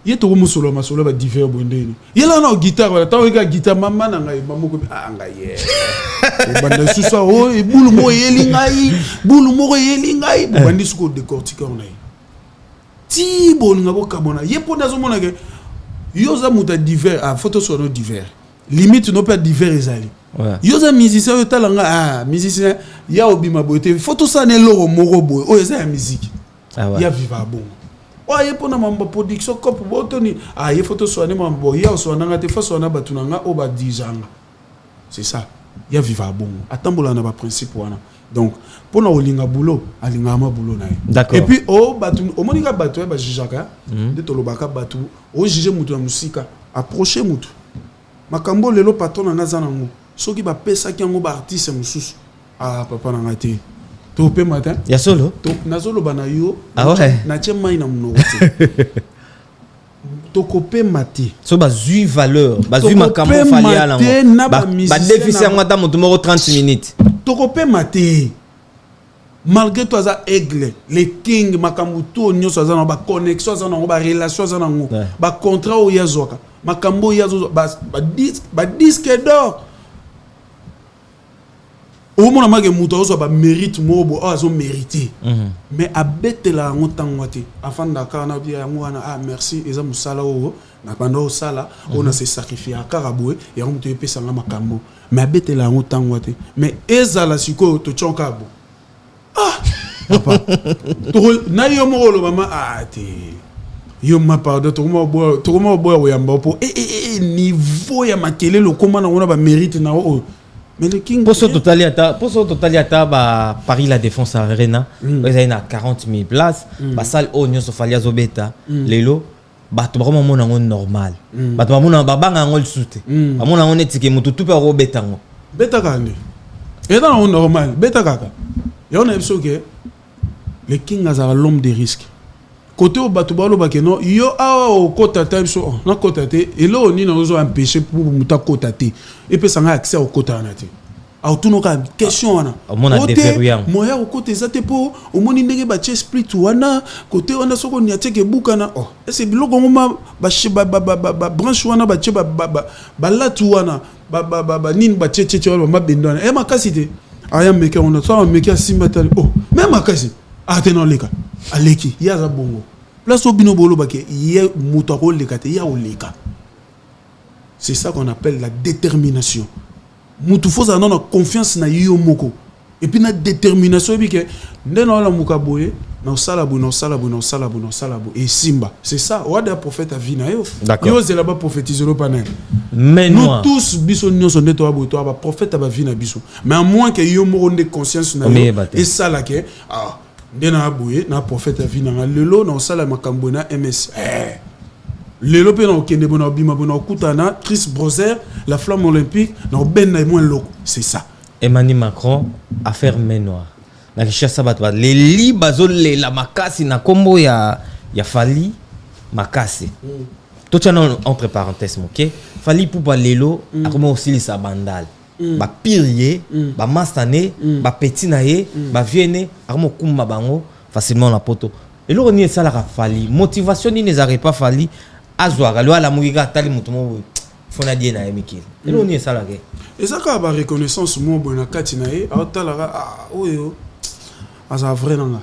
ye to musolo masolo ba différer bondeni ye la na guitare wala tawo ka guitare mama na ngai mamoko ngaye banda susa e bulu mo yeli ngai bandi suko décortiquer on yi ti bon ngabo kabona ye pona zo mona ke yoza muta divers photo sono divers limite no pas divers ezali yoza musicien yotalanga musicien ya obima bote photo ça ne loro moko boy eza ya musique ya viva bon ye pona mamba production cop botoni ye photo soane mambo ya soana te fa soana batunanga oba dijanga c'est ça ya viva bon atambola na ba principe wana donc pour na olinga boulot alinga ma boulot na et puis batu monika batu ba jijaka de tolobaka batu juger mutu na musika approcher mutu makambo lelo patron na zanango soki ba pesa ki ngo ba artiste mususu papa na ngate to pe matin ya solo to na solo bana yo na tchema ina mnogo to kopé mati so ba zui valeur ba zui makambo fali ala ba déficit ngata mutu moko 30 minutes toko maté malgré toi ça aigle les king makambuto nyoso za na ba connexion za na ba relation za na ngo ba contrat o yazoka makambo yazo ba disque d'or au mona mage muto zo ba mérite mobo azo mériter mais abetela ngo tangwati afanda kana bia ngo wana merci eza musala o na bando sala on a se sacrifier akaraboué et on te pesa nga makambo mais abetela ngo tangwati mais ezala siko to chonkabo papa to na yo mo lo mama te yo ma pardon to mo bo yamba po niveau ya makele lo koma na ona ba mérite na o mais le king pour totaliata ba Paris la Défense Arena ils ont 40 000 places ba salle onyo so falia zobeta lelo bato ba mona ngo normal bato ba mona ba banga ngo lusute ba mona ngo netike mutu tupe ro beta ngo beta kande et dans le normal beta kaka et on a vu que le king a l'homme de risque côté au bato ba lo ba ke no yo o kota time so na kota te et là on ni na zo empêcher pour muta kota te et puis ça a accès au kota na te a tuno ka question wana mona deferuya moya o côté za te po o moni ndenge ba che split wana côté wana soko ni ateke bukana et c'est biloko ngoma ba branche wana ba che ba latu wana ba nini ba che wana ba bendwana e makasi te aya meka on a ça meka simbatali même makasi ateno leka aleki yaza bongo place obino bolo bake ye muto ko leka te ya oleka C'est ça qu'on appelle la détermination. Mutu faut ça non confiance na yo moko. Et puis na détermination et puis que ndeno la mukaboye na salabu et simba. C'est ça. Oda prophète a vie na yo. Yo c'est là-bas prophétiser le panel. Mais nous tous biso nyo son neto aboto ba prophète a vie na biso. Mais à moins que yo moko de conscience na yo et ça là que ndena aboye na prophète a vie na lelo na sala makambo na MS. Lelo pe na okende bona bima bona okutana Chris Brozer la flamme olympique na ben na moins loko. C'est ça. Emmanuel Macron affaire main noire. Na kishasa batwa les libazol la makasi na kombo ya Fali makasi. Tout ça entre parenthèses OK. Fali pour lelo akoma aussi sa bandal. Ba pirier, ba mastané, ba petinaye, ba vienne akoma kumba bango facilement la poto. Et là on y ça la Fali. Motivation ni ne pas Fali azwaka lo ala mugiga tali mutumo fona die na Mikil. Et là on y ça la ke. Et ça quand ba reconnaissance mo bona katinaye aotala oyo asa vrai nanga.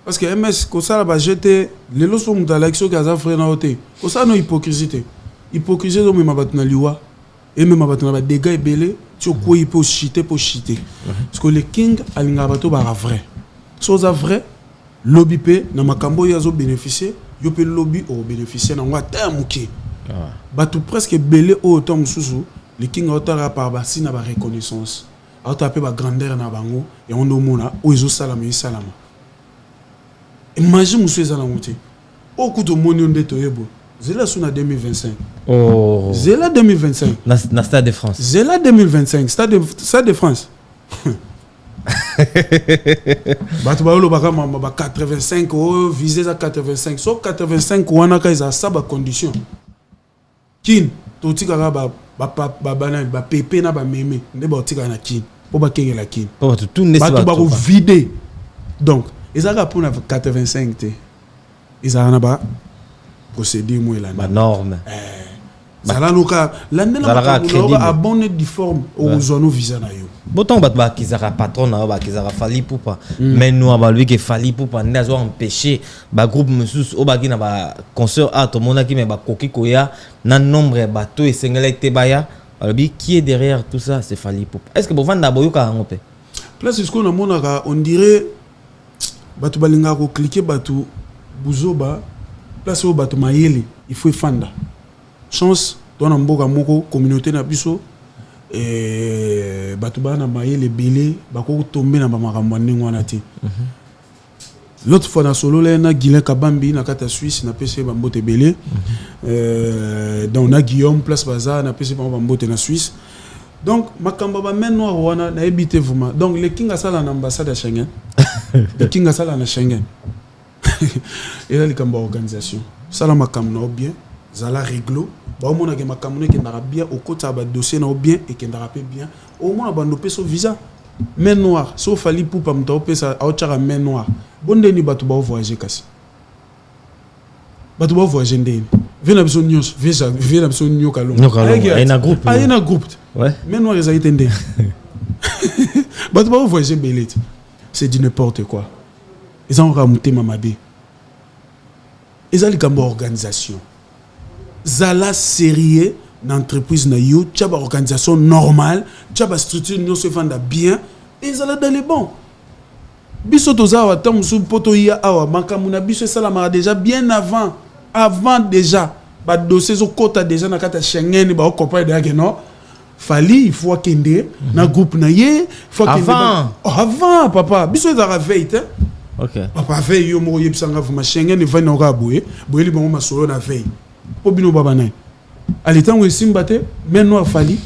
Parce que MS ko ça ba jeter les leçons de l'action kaza vrai na oté. Ko ça no hypocrisie. Hypocrisie do mema batna liwa et même batna ba dégâts belé tu ko hypo chiter pour chiter. Parce que le king alinga bato ba vrai. So za vrai lobby pe na makambo yazo bénéficier yo pe lobby au bénéficier na ngata muki. Bato presque belé autant mususu le king otara par basi na ba reconnaissance. A tapé ba grandeur na bango et on domona o ezo salama yi salama. Imagine monsieur za na muti. O kuto moni onde toyebo. Zela suna 2025. Oh. Zela 2025. Na Stade de France. Zela 2025. Stade de France. Batu ba lo baka mama ba 85 o visé à 85. So 85 wana ka za saba condition. Kin to tika ba banane ba pepe na ba meme nde ba tika na kin po ba kenge la kin po tout ne ba ba vider. Donc ezaka pour 85 te ezaka na ba procédure mo la ba norme Zala loka landela ba abonné difforme au zone visa na yo. Boton ba kizara patron na ba kizara Fali Poupa mais nous ba lui que Fali Poupa ndazo empêcher ba groupe musus o ba ki na ba concert a to mona ki me ba koki koya na nombre bateau et sengele te baya alors qui est derrière tout ça c'est Fali Poupa. Est-ce que bo vanda boyoka ngope place est-ce qu'on a monaka on dirait batu balinga ko cliquer batu buzoba place au batu mayele il faut fanda chance dans mboka moko communauté na biso et batu bana mayele belé bako tomber na ba makambo ndenge wana te. L'autre fois na solo là na Guilain Kabambi na kata Suisse na PC ba mbote belé donc na Guillaume place Bazar na PC ba mbote na Suisse. Donc makambo ba men noir wana na ebité vraiment. Donc le king asala na ambassade à Schengen. Le king asala na Schengen. Et là le kamba organisation. Sala makambo na bien. Zala réglo ba mona ke makamune ke ndara bien au côté ba dossier na bien et ke ndara pe bien au moins ba ndopé so visa main noire so Fali Poupa mta opesa a otchara main noire bonde ni batu ba voyager kasi batu ba voyager ndeni vena biso nyos vena biso nyoka longo na groupe na groupe ouais main noire ils a été ndeni batu ba voyager belete c'est du n'importe quoi ils ont ramonté mamabe ils ont une organisation zala sérieux d'entreprise na yo tchaba organisation normale tchaba structure nous se vend bien et zala dans les bons biso toza wa tam sou poto ya awa makamuna biso salama déjà bien avant déjà ba dossier zo kota déjà na kata Schengen ba comprendre déjà que non Fali il faut kende na groupe na ye faut kende avant papa biso za veille hein OK papa veille yo mo yebsanga vuma Schengen va na raboye boyeli bango masolo na veille Pobino Babane. À l'état où il batté, mais noir Fali.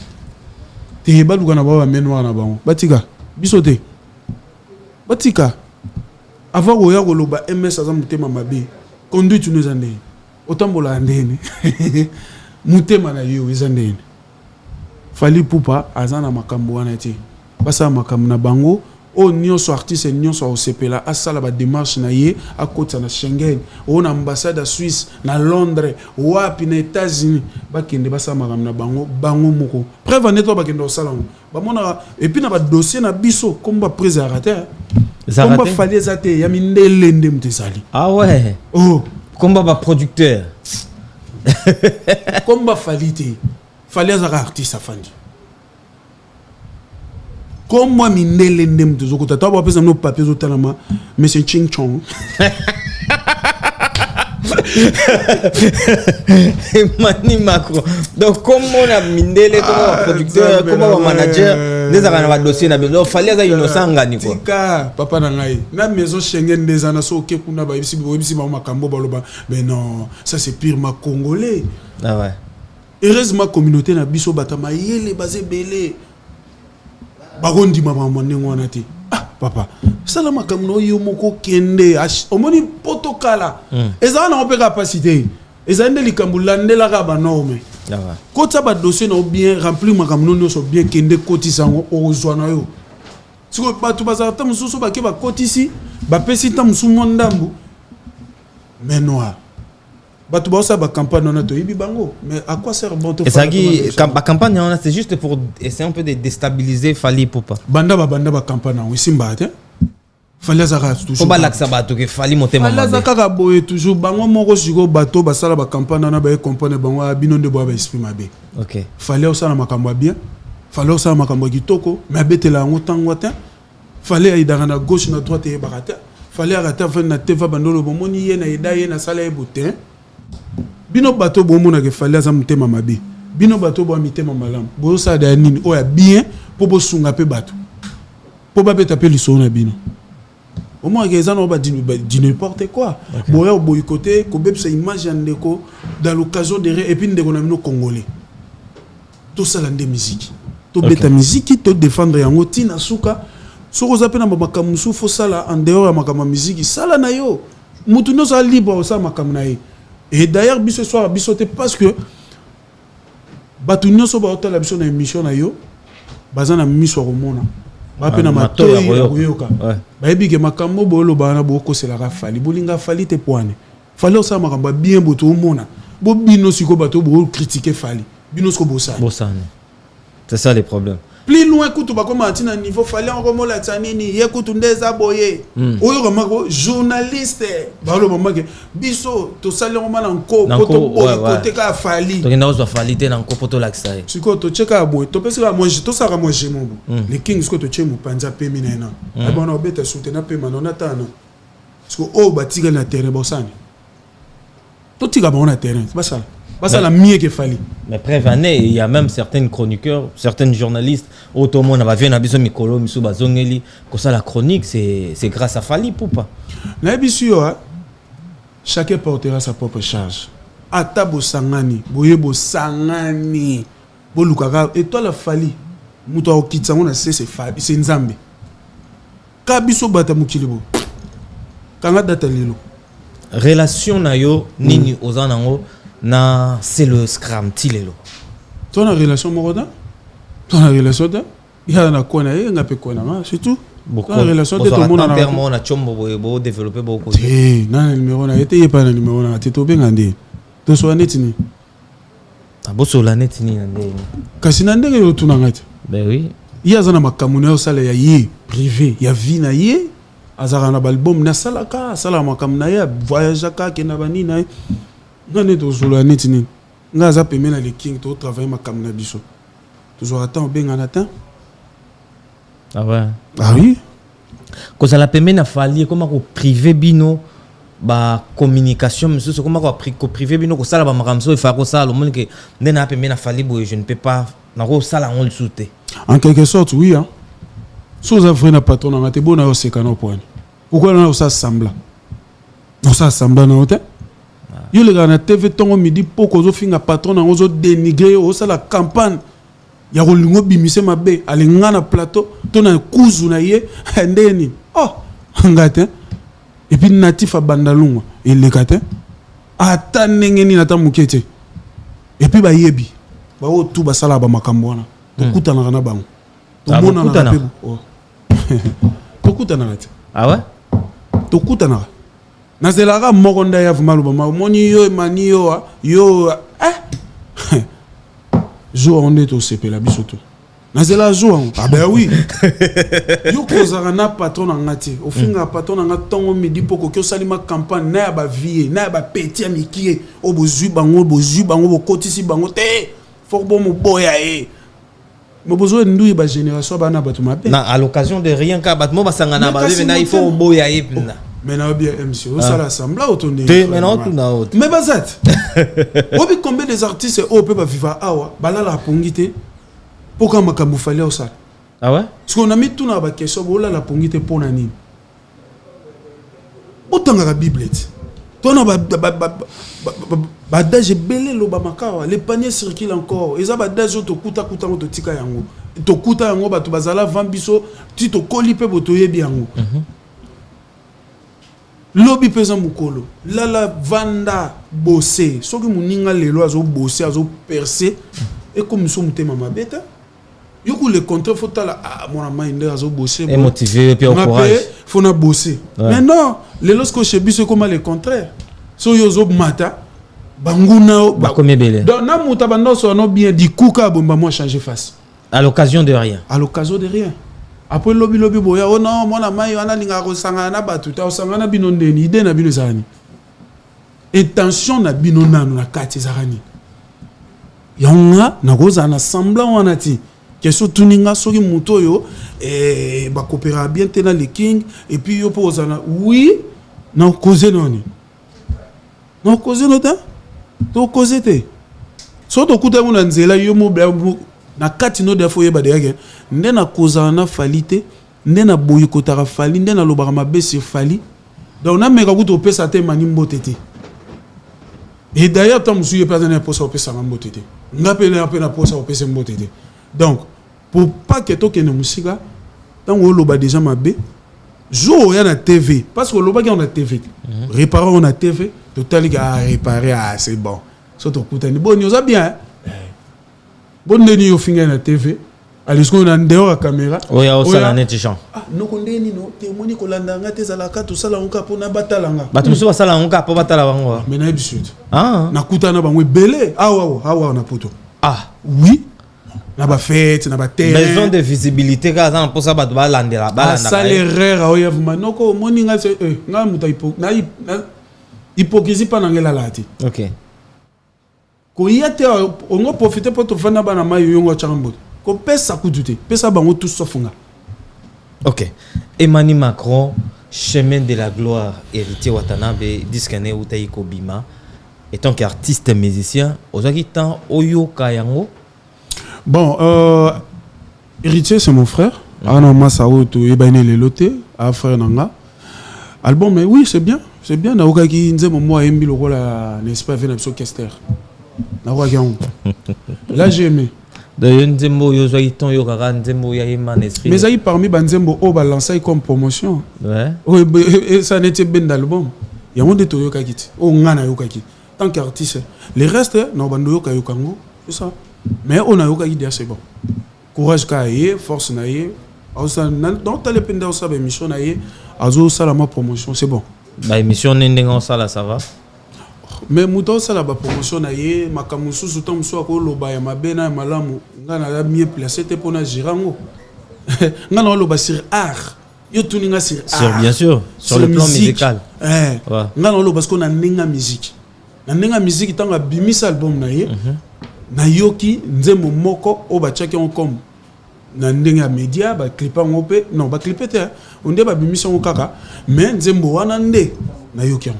T'es pas douga na baba mais noir na bango. Batika, bisote. Batika. Avant oya goloba MS azam mutema mabe. Conduite nous andeni. Otambola andeni. Mutema na yo izandeni. Fali Poupa azana makambo wana te. Basa makambo na bango. O nyonso artiste nyonso au CPLA asala ba démarche na ye à côté na Schengen o na ambassade à Suisse na Londres wapi na États-Unis ba kende ba sama na bango moko preuve neto ba kende osala ba mona et puis na ba dossier na biso comme ba préservateur comme ba Fali ezate ya mindele ndem tesali ah ouais oh comme ba producteur comme ba Fali te fallait un artiste à Fandi. Comme moi, mindele ndem de zoko tata, on peut nos papiers au talama, mais c'est Ching Chong. Mani Macron. Donc, comment on a mindele, comment on producteur, comment on manager, les arènes va dossier na bien. Fallait un innocent ngani quoi. Tika, papa nangai. Na maison Schengen des anaso ke kuna ba ibisi ba makambo baloba. Mais non, ça c'est pire ma congolais. Ah ouais. Heureusement communauté na biso batama yele basé belé. Bagondi mama mwanengo anati. Ah papa, sala makamno yo moko kende omoni potokala. Eza na opé capacité. Eza ndeli kambulande la ba norme. Ah ouais. Kota ba dossier na bien rempli makamno no so bien kende kotisango ozwana yo. Siko batu bazata mususu ba ke ba kotisi, ba pesi ta musu mondambu. Mais noir. Batu ba sa ba campagne na to yibi bango. Mais à quoi sert bon to? Et ça qui la campagne c'est juste pour essayer un peu de déstabiliser Fali Poupa. Banda ba campagne na simba te. Fallait zaka toujours. Faut pas l'accès bateau que Fali motema. Fallait zaka ka boye toujours bango moko siko bateau ba sala ba campagne na ba comprendre bango bino de bois ba esprit mabe. OK. Fallait osala makambo bien. Fallait osala makambo kitoko, mais betela ngo tango te. Fallait aidara na gauche na droite et barata. Fallait arrêter faire na teva bandolo bomoni ye na idaye na sala e botin. Bino bateau bomona ke fallait za mutema mabe. Bino bateau bo mitema malam. Bo sa da nini o ya bien pour bo sunga pe bateau. Pour ba beta pe liso na bino. Au moins que ça n'ont dit n'importe quoi. Bon ya boycotter ko beb sa image ndeko dans l'occasion de et puis ndeko na bino congolais. Tout ça la musique. To beta musique to défendre yango tina suka. Soko za pe na makambo musu fo sala en dehors ya makambo musique sala na yo. Mutu no sa libre sa makambo na ye. Et d'ailleurs, ce soir, bisoté parce que batu nyonso ba hôtel biso na émission na yo, bazana miso romona. Ba pe na matoyi yoka. Ba yebi ke makambo bolo bana boko c'est la Fali. Bolinga Fali te poane. Fali osa makambo bien boto mona. Bo bino siko bato bo critiquer Fali. Bino sko bosana. Bosana. C'est ça les problèmes. Plus loin kutu ba koma atina niveau Fali en remola tsanini ye kutu ndeza boye. Oyo komako journaliste ba lo bomake biso to sali ngoma na nko poto côté ka Fali. To kenda ozo Fali te na nko poto laksa. Siko to cheka boye to pesa moi to saka moi jemobo. Les kings ko to chemu panza pe minena. Ba na obeta soutenir pe manona tana. Siko o batiga na terrain bosani. To tiga ba na terrain. Ba ça. Ça la mieux que Fali. Mais prévané, il y a même certains chroniqueurs, certains journalistes, autrement on va venir à biso mikolo miso bazongeli, que ça la chronique c'est grâce à Fali Poupa. Na biso chacun portera sa propre charge. Ata bo sangani, boye bo sangani. Bo lukaka et toi la Fali. Muto okitsa ngona c'est Fali, c'est Nzambe. Ka biso bata mukilibo. Kanga data lelo. Relation na yo nini ozanango na c'est le scram tilelo. Ton relation moroda? Ton relation da? Il y a na kona e ngape kona ma, c'est tout. Beaucoup de relation de tout le monde na terme na chombo bo développer beaucoup. Eh, na numéro na été pas na numéro na teto bengande. To so netini. Abo so la netini na ndenge. Kasi na ndenge yo tuna ngati. Ben oui. Il y a na makamuna yo sala ya ye privé, ya vie na ye. Azara na album na sala ka, sala makamuna ya voyage ka ke na bani na. Ngane to so la netini. Ngaza pemé na le king to travailler makamuna biso. Toujours attend bengana ta. Ah ouais. Ah oui. Quand ça la permet na Fali comment ko privé bino ba communication monsieur comment ko privé bino ko sala ba makamso e fa ko sala le monde que ndena permet na Fali boy je ne peux pas na ko sala on le souté. En quelque sorte oui hein. Sous un na patron na te bona o sekano point. Pourquoi na ça sembla? On ça sembla na hotel. Yo le gars na TV tongo midi poko zo finga patron na ozo dénigrer o ça la campagne. Ya rolingo bimise mabe alinga na plateau to na kuzu na ye ndeni oh ngate et puis natif abandalunga et le kate ata nengeni nata mukete et puis ba yebi ba o tout ba sala ba makambo wana to kutana na bango to mona na pe oh to kutana ngate ah ouais to kutana na zelaka mokonda ya vumalu ba moni yo mani yo jour on est au CP la bisoto nazela jour ah ben oui yo kozaka na patron na ngati au finga patron na ngatongo midi poko ko salima campagne na ba vie na ba petit amikie o bozui bango bo kotisi bango te faut bon boya e mo besoin ndu ba génération ba na batu mabe na à l'occasion de rien ka bat mo basangana ba na il faut boya e pina maintenant bien MC au sala sembla autonde maintenant tout na autre mais bazat obi combien des artistes au peut pas vivre awa balala pongité pourquoi makambu fallait au sala ah ouais parce qu'on a mis tout na ba question bola la pongité pour nani autant la bible toi na badage belé lo ba makawa les paniers circulent encore eza badage to kuta to tika yango to kuta yango ba to bazala vambiso ti to koli pe boto yebi yango lobi pesa mukolo lala vanda bosser soki muninga lelo azo bosser azo percer et comme so mutema mabeta yoko le contrat faut tala mon mind azo bosser et motivé puis au courage faut na bosser mais non les lorsque chez biso comme le contraire so yozo mata banguna ba comme belé donc na muta bando so no bien di kuka bomba moi changer face à l'occasion de rien après lobi boya oh non mona mai wana linga ko sangana na batu ta sangana bino ndeni ide na bino zani intention na bino nanu na kati zarani yonga na goza na semblant wana ti keso tuninga soki muto yo ba coopérer bien tena le king et puis yo posana oui na causer noni na causer nota to causer te so to kuta mona nzela yo mo na kati no defo yeba de yake nde na causer na falite nde na boyikotara fali nde na lobaka mabe sur fali donc na meka kuto pesa te mani mbotete et d'ailleurs tant musu ye pesa na posa pesa mbotete ngape na posa pesa mbotete donc pour pas que to kene musika tant o loba déjà mabe jour ya na TV parce que loba ki on a TV réparer on a TV total ki a réparer c'est bon so to kutani bon yoza bien bon ndeni yo finga na TV alisko na ndeo la caméra oya osala neti champ no kondeni no témoigner ko landa nga tezala ka to sala onka pona batalanga batuso basala onka po batala bango mais na episode na kutana bango belé awa na poto oui na ba fête na ba terre besoin de visibilité ka za pour ça ba landela ba ça l'erreur oya manoko moninga se nga muta hypocrisie pa nangela lati OK ko yate on va profiter pour te faire na mayo yongo chambote ko pesa kudute pesa bango tout sauf nga OK Emmanuel Macron chemin de la gloire héritier Watanabe disque né utayi ko bima et tant qu'artiste musicien ozaki temps oyoka yango bon héritier c'est mon frère ana masao to ebane le loté a frère nanga album mais oui c'est bien na okaki nzemo moi embi lokola n'est-ce pas venir sur Kester. Là j'ai aimé. Mais ça y parmi Banzembo au balancé comme promotion. Ouais. Et ça n'était bien d'album. Il y a un de Toyo Kakiti. Oh ngana yokaki. Tant qu'artiste, les restes non bando yokayokango, c'est ça. Mais on a yokaki derrière c'est bon. Courage kaye, force naye. Dans ta lependa ça émission naye, azo salama promotion, c'est bon. Ba émission nendenga sala ça va. Mais muto ça la promotion naie makamusu soutam so ko loba ya mabena malamu ngana la mieux placé te pona girango ngana loba sur art yo tuninga sur art bien sûr sur le plan musical ngana loba parce qu'on a nenga musique tanga bimisa album naie na yoki nzembo moko o ba chaki on comme na ndenga media ba clipa ngope non ba clipete on de ba bimisa ngokaka mais nzembo wana nde na yoki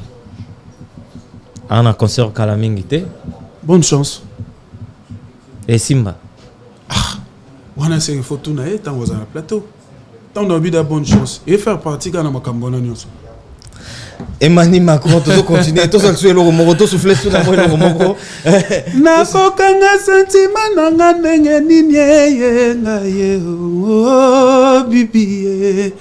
un concert Kalamingité. Bonne chance. Et Simba. On a ces photos naé tant vous à plateau. Tant d'envie de bonne chance et faire partie quand on a Cambona news. Emmanuel Macron tout continuer tout seul sur le moro tout souffler sur la le moro. Na kokanga sentiment nanga ndenge nini ye oh bibi.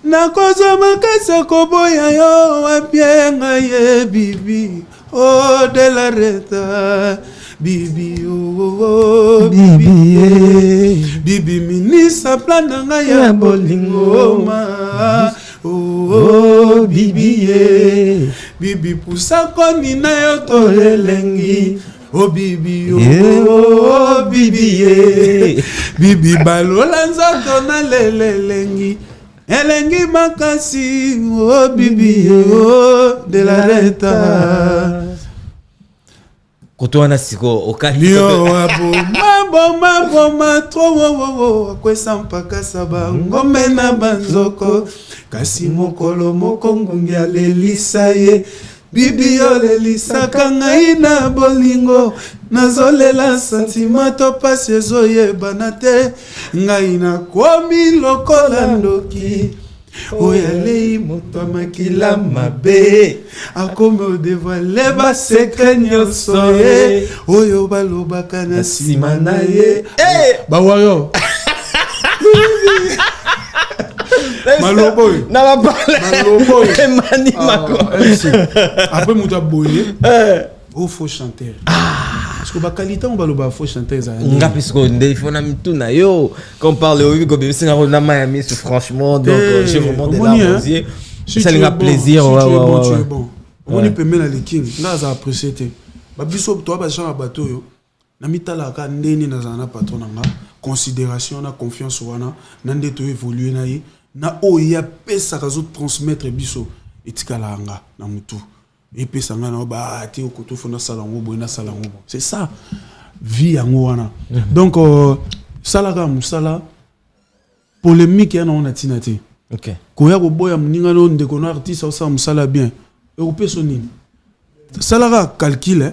Na koza makasa koboya yo apienga ye bibi oh de la reta bibi oh bibi bibi minisa plananga ya bolingo ma oh bibi bibi pusa koni na yo tolelengi oh bibi oh bibi bibi balola nzoto na lelelengi elengi makasi oh bibi oh de la reta Koto wana siko okati. Lion abo maboma trop kwesa mpaka saba ngombe na banzoko kasi mokolo moko ngungi alelisa ye bibi olelisaka ngai na bolingo nazolela santima to pasi ezoyebana te ngai nakomi lokola ndoki oyalei moto makila mabe akomi odevoile basekre nyonso ye oyo balobaka na nsima na ye bawayo maloboy na bapala maloboy emani mako après moto aboye o faux chanteur parce que bakalite on baloba faux chanteur za ngapi siko ndefona mituna yo quand parle au Hugo bébé c'est na Miami franchement donc j'ai vraiment des larmes aux yeux ça lui a plaisir ouais on est pemé na le king là ça apprécié te ba biso to ba gens bateau yo na mitala ka ndeni na zana patron nga considération na confiance wana na ndeto évoluer na ye na o ya pesa ka zo transmettre biso etikala nga na mutu et puis ça nga na ba ti o koto fona salango boina salango c'est ça vie yango wana donc salaka musala polémique ya na on atinate OK ko ya ko boya mninga no ndeko na artiste au sa musala bien e ko peso nini salaka calcul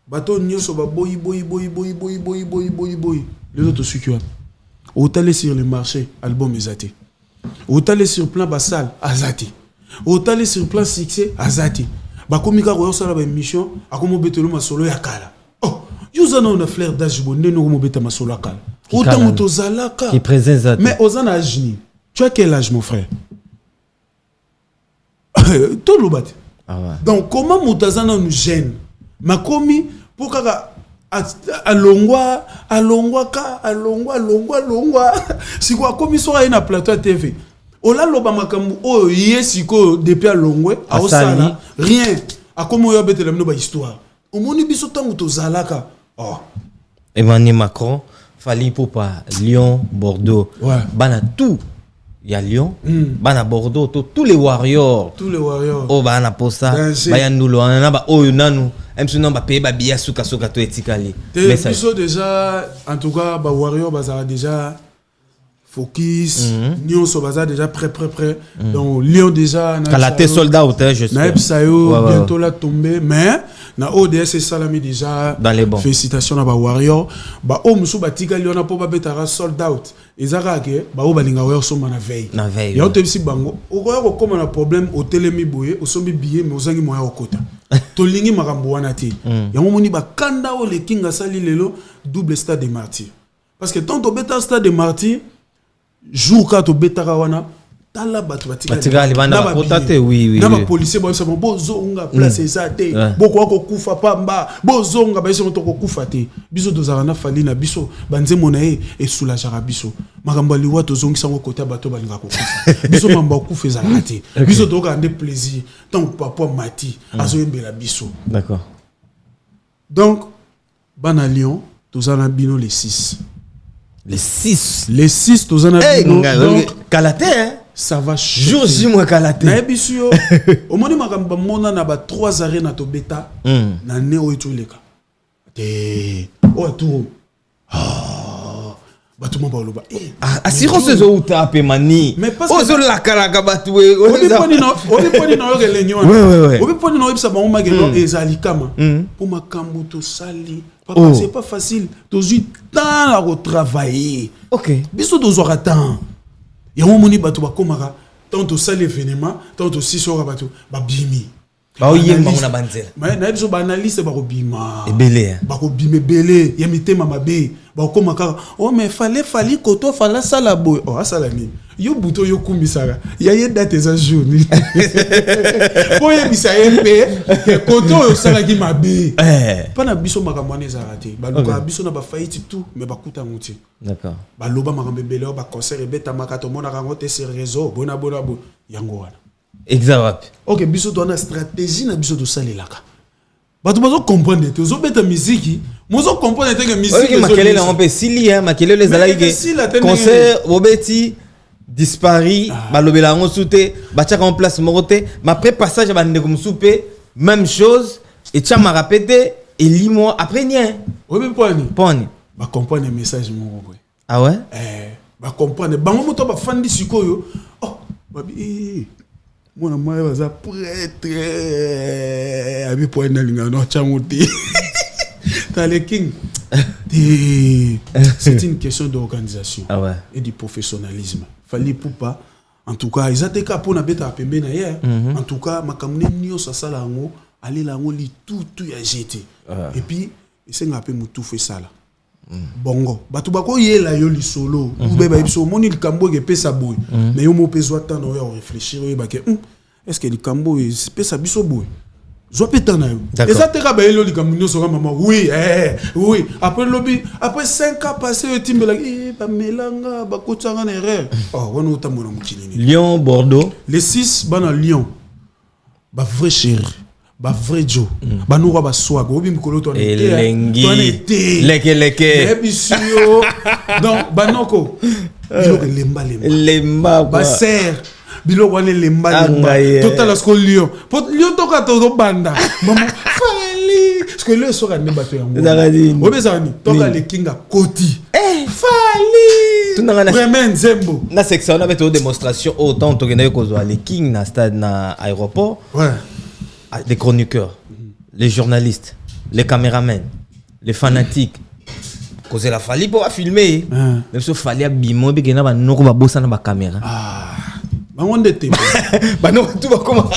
bato nyoso ba boy les autres succuent au talé sur le marché album ezati au talé sur plan basal azati au talé sur plan succès azati bakomika ko yosala ba émission akomo betelo masolo ya kala oh yuzana on a flair d'âge bonne no ko beta masolo ya kala autant to zalaka qui présente mais ozana âge ni tu as quel âge mon frère tout le bat donc comment mutazana nous gêne makomi pour kaka alongwa si quoi comme sera une plateau TV ola loba makambu o yesiko depuis alongwe a osala rien a comme yo betela mno ba histoire o moni biso tango to zalaka oh Emmanuel Macron fali popa Lyon Bordeaux bana tout il y a Lyon bana Bordeaux tous les warriors oh bana posa baya nulo na ba oyo nanu emsu namba pe ba biya suka to etikali message déjà en tout cas ba warrior bazara déjà focus nyonso baza déjà prêt donc Lyon déjà kalaté soldat ou je sais na sayo bientôt la tomber mais na ODS salami déjà dans les bons félicitations na ba warrior ba o musu batika Lyon na po ba betara sold out ezaka ke ba o balinga warrior so na veille ya o tebisi bango o ko ko na problème au telemi boye o sombi billet mais ozangi moya okota to lingi makambo wana te ya moni ba kanda o le kinga sali lelo double stade des martyrs parce que tant to beta stade des martyrs jour quand to betara wana tala batu batika libanda ba kotate oui na ba policier ba sabo bozonga place ezate boko ko kufa pamba bozonga ba sabo to ko kufa te biso dozara na fali na biso banzemo na e soulagera biso makambo liwa to zongi sango kota bato balinga ko kufa biso mamba kufa ezala te biso to ka ande plaisir tant papa mati azoyembela biso d'accord donc bana Lyon tozana bino les 6 les 6 tozana bino kalaté hein ça va jour J moi kalaté na ebisio au moni makamba mona na ba 3 arènes na to beta na neo etuleka te o tout batu mo ba loba assurance zo utape mani ozo la kala batu we obi poni na yo gelenyo obi poni na ebisa ba mo magelo ezalikama pour makambo to sali c'est pas facile to ju temps à retravailler OK biso to zo temps ya moni batu ba komaka tant to sali événement tant to si sora batu ba bimi ba oyemba na banzela mais na biso ba analyse ba ko bima ebele ba ko bime belé ya mitema mabe ba komaka oh mais fallait koto fala sala boy oh asala ni yo buto yo kumbisaka ya ye date za journée ko ye bisaye pe koto yo sala ki mabe pas na biso makambo za raté ba luka biso na ba faillite tout mais ba kuta nguti d'accord ba loba makambo belé ba concert beta makato mona rangote sur réseau bona yango wana exact OK biso to na stratégie na biso to salelaka bato bazo comprendre te zo beta musique mozo comprendre te que musique est makele na on sili hein makele les alaïque concert obeti dispari balobela ngo souté bachaka en place moroté ma après passage ba ndeko msoupé même chose et tcha m'a répété Et lis-moi après rien. Oui, mais pas ni. Poni. Bah comprendre le message mon ouais. Ah ouais? Bah comprendre. Bah moi moto ba fan di sikoyo. Oh, babi. Moi na moi baza prêtre. Abi point na linga no chamuti. T'as les king. C'est une question d'organisation et du professionnalisme. Fallait pour pas. En tout cas, ils étaient capables de mettre à pembe na hier. En tout cas, ma kamne nio sa sala ngo, aller là ngo li tout a jeté. Et puis, c'est un peu tout fait ça là. Bongo. Batu bako yela yo li solo. Ou beba biso moni le cambo ke pesa boy. Mais yo mo peso temps no yo réfléchir ba ke est-ce que le cambo pesa biso boy. Et ça te rappelle le camino sur maman. Oui, oui. Après lobby, après 5 ans passés, le team ba melanga ba kotsanga na erreur. Oh, on a tamona mukini. Lyon, Bordeaux. Les 6 bana Lyon. Ba vrai chéri. Ba vrai Joe. Ba nous ba swag. Obi mikolo to Elengi. Leke. Ebisio. Donc banoko. Biloko lemba. Ba serre. Bilo wane lemba total asko Lyon pot Lyon toka to banda maman fali parce que le sera ne bato yango obezani toka le kinga koti fali vraiment nzembo na section on avait une démonstration autant to gena ko zo le king na stade na aéroport les chroniqueurs les journalistes les caméramans les fanatiques cause la fali pour filmer même so fali abimo be gena ba noko ba bossa na ba caméra bangonde te bano tout va comment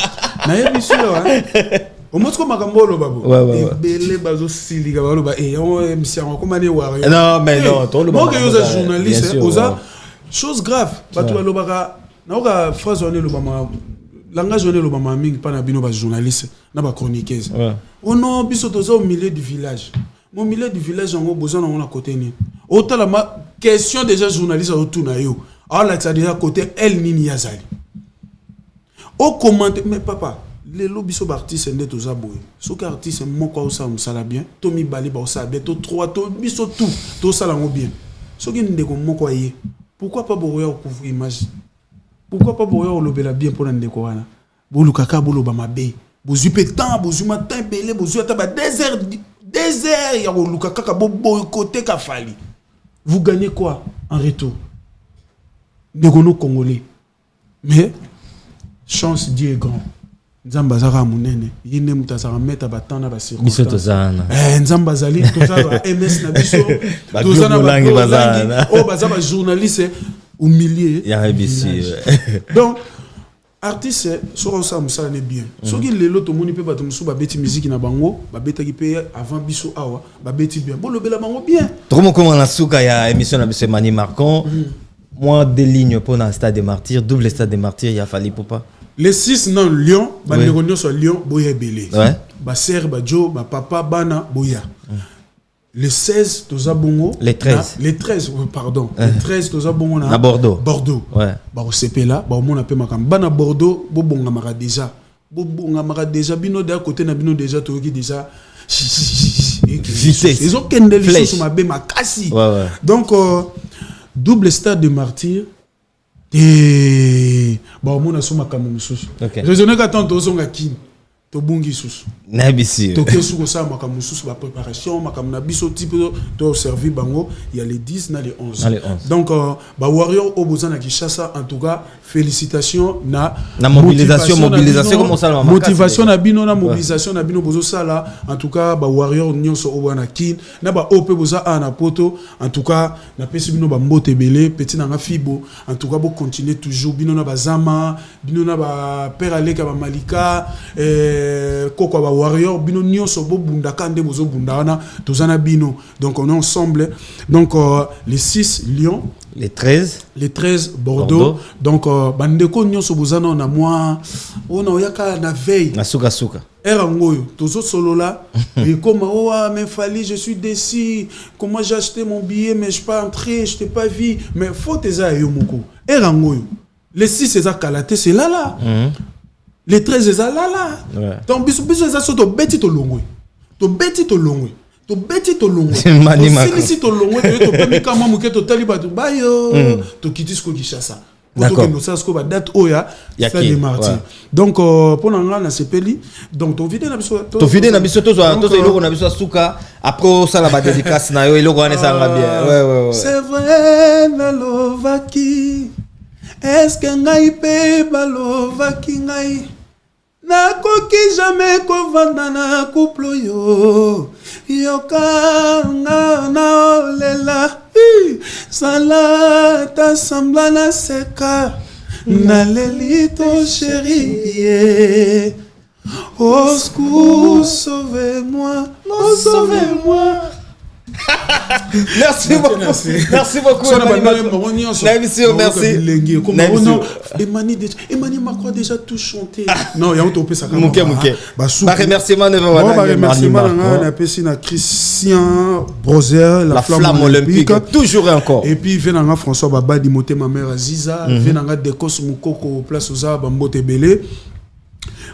na yebiso au moins comme makambolo babo ebele bazo silika balo ba msiango comme ne wa non mais non to le bon que yo journaliste oza chose grave batu balobaka na oka phrase on le bama langage on le bama mingi pa na bino ba journaliste na ba chroniqueuse oh non biso toza au milieu du village mon milieu du village en besoin on a côté ni autant la question déjà journaliste autour na yo. Alors là, ça déjà côté El Nini Yazali. Au commentaire, mais papa, les lobbies sont artistes et tous aboyés. Ce qui artiste, moi quoi ça me sala bien. Tommy Bali ba ça bien. To trois, to biso tout ça là bien. Ce qui ne déco moi quoi y. Pourquoi pas boire au couvrir image? Pourquoi pas boire au lobela bien pour n'endéco là? Bolu kaka bolu ba mabe. Bozu pétant, bozu matin belé, bozu ataba désert ya au lukaka kaka bo côté ka fali. Vous gagnez quoi en retour? Négono congolais. Mais chance Dieu est grand. Nzamba zara munene. Yine mutazara meta batana ba circonstance. Biso tozana. Nzamba zali tozara MS na biso. Tozana ba oh bazaba journaliste au milieu. Ya ABC. Donc artiste sera ça musala ne bien. Soki lelo to moni pe bato musu ba beti musique na bango, ba betaki pe avant biso awa, ba beti bien. Bon le bela bango bien. Trop comment la souka ya émission na biso Mani Marcon. Moi, des lignes pour le stade des martyrs, double stade des martyrs, il a fallu pour pas. Les 6 non Lyon, bah oui. Sur Lyon, boya belé. Ouais. Bah serre, bah Joe, bah papa, bana, boya. Les 16, toza bongo. Les 13. Les 13, pardon. Les 13, toza bongo na Bordeaux. Bordeaux. Ouais. Bah au CP là, bah au monde appelle makam. Bana Bordeaux, bo bonga mara déjà. Bo bonga mara déjà, bino de à côté na bino déjà, to qui déjà. Vitesse. Ils ont qu'un délice sur ma bé ma cassi. Ouais. Donc double stade de martyr et bah on a suma comme mususu. Raisonner qu'attend tozonga kin to bungi susu. Na bisi. To kesu ko sa maka mususu ba préparation maka na biso type to servi bango il y a les 10 na les 11. Donc bah warrior au besoin na Kinshasa en tout cas félicitations na mobilisation comme ça la motivation na bino na mobilisation na bino bozo sala en tout cas bah warrior nyonso au wana kin na ba op boza na poto en tout cas na pesi bino ba mbote belé petit na fibo en tout cas bo continuer toujours bino na bazama bino na ba père aleka ba malika koko ba warrior bino nyonso bo bunda kande bozo bunda wana tozana bino donc on est ensemble donc les 6 Lyon les 13 Bordeaux. Donc bandeko nyonso bozana on a moi on a yaka na veille na suka era ngoyo tozo solo là et comme mais fallait je suis déçu comment j'ai acheté mon billet mais je suis pas entré je t'ai pas vu mais faut tes yo moko era ngoyo les 6 c'est ça kalaté c'est là les 13 c'est là donc biso ça so to beti to longwe to beti to longwe to beti to longwe to silisi to longwe to pemika mamu ke to taliba to bayo to kitisko Kinshasa D'accord. Pour date oya ça des martyrs. Donc pour n'anga na sepeli donc ton vidéo na biso to vidéo na biso to iloko na biso suka après ça la ba dédicace na yo iloko ane ça bien. Ouais. C'est vrai na lovaki. Est-ce que ngai pe balovaki ngai nakoki jamais kovanda na couple yo yoka na olela salata sembla na seka na lelito chérie au secours sauvez-moi oh sauvez-moi. Merci beaucoup. Merci beaucoup. Merci. Emmanuel Macron déjà tout chanté. Non, il y a un peu ça. Remerciement à Christian Brozer, la flamme olympique. Toujours et encore. Et puis venanga François Babadi moté ma mère Aziza, venanga Dekos Mukoko place aux arbres Mbote Belé.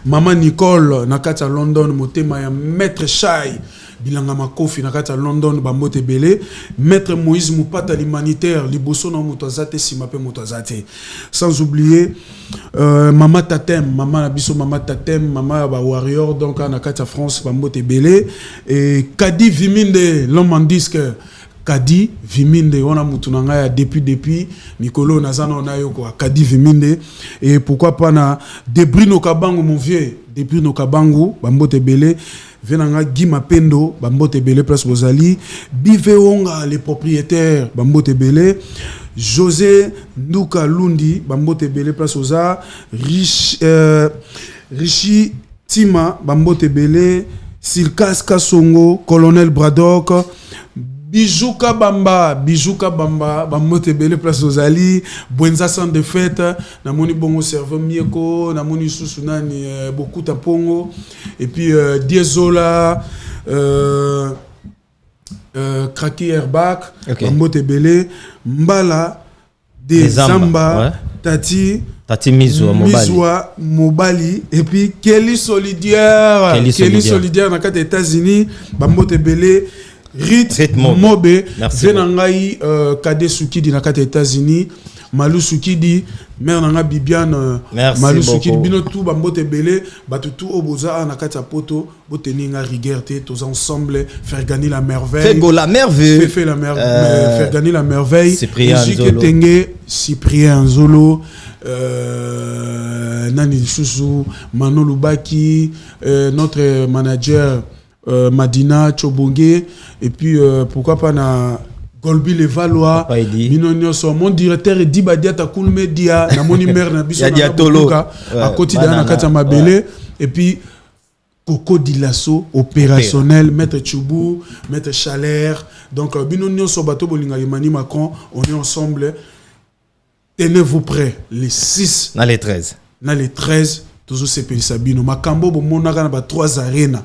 Maman Nicole nakata London moté ma maître Chai. Bilanga Makofi nakata London Bambote Belé, maître Moïse Moupata l'humanitaire liboso na mutazate simape mutazate. Sans oublier maman Tatem, maman Abiso maman Tatem, maman ba warrior donc nakata France Bambote Belé et Kadi Viminde l'homme en disque Kadi Viminde on a mutunanga depuis Mikolo Nazana on a yo quoi Kadi Viminde et pourquoi pas na Debris no Kabango mon vieux Debris no Kabango Bambote Belé venanga Guy Mapendo Bambote Belé place Bozali Biveonga les propriétaires Bambote Belé José Nduka Lundi Bambote Belé place Oza Rishi Tima Bambote Belé Silkas Kasongo Colonel Braddock Bijouka Bamba Bambote Belé place Ozali Bwenza sans de fête namoni bongo serveur mieko namoni susunani beaucoup tapongo et puis Diezola Kraki Airbag Bambote Belé Mbala des Zamba Tati Mizwa Mobali et puis Kelly Solidaire dans les États-Unis Bambote Belé Rythme Mobe Venangai Kade Soukidi na kata États-Unis Malou Soukidi mère nanga Bibiane Malou Soukidi bino tout Bambote Belé batu tout oboza na kata poto boteninga rigueur tous ensemble faire gagner la merveille la merveille faire gagner la merveille Cyprien Zolo Nani Chouchou Mano Lubaki notre manager Madina Chobongue et puis pourquoi pas na Golbi le Valois mon directeur Edi Badia Takul Media na moni mère na biso à côté de na kata Mabele et puis Coco Dilasso opérationnel maître Choubou maître Chalère donc binonio so bato bolinga Emmanuel Macron on est ensemble tenez-vous prêts les 6 na les 13 toujours c'est Sabino Makambo bo monaka na ba 3 arena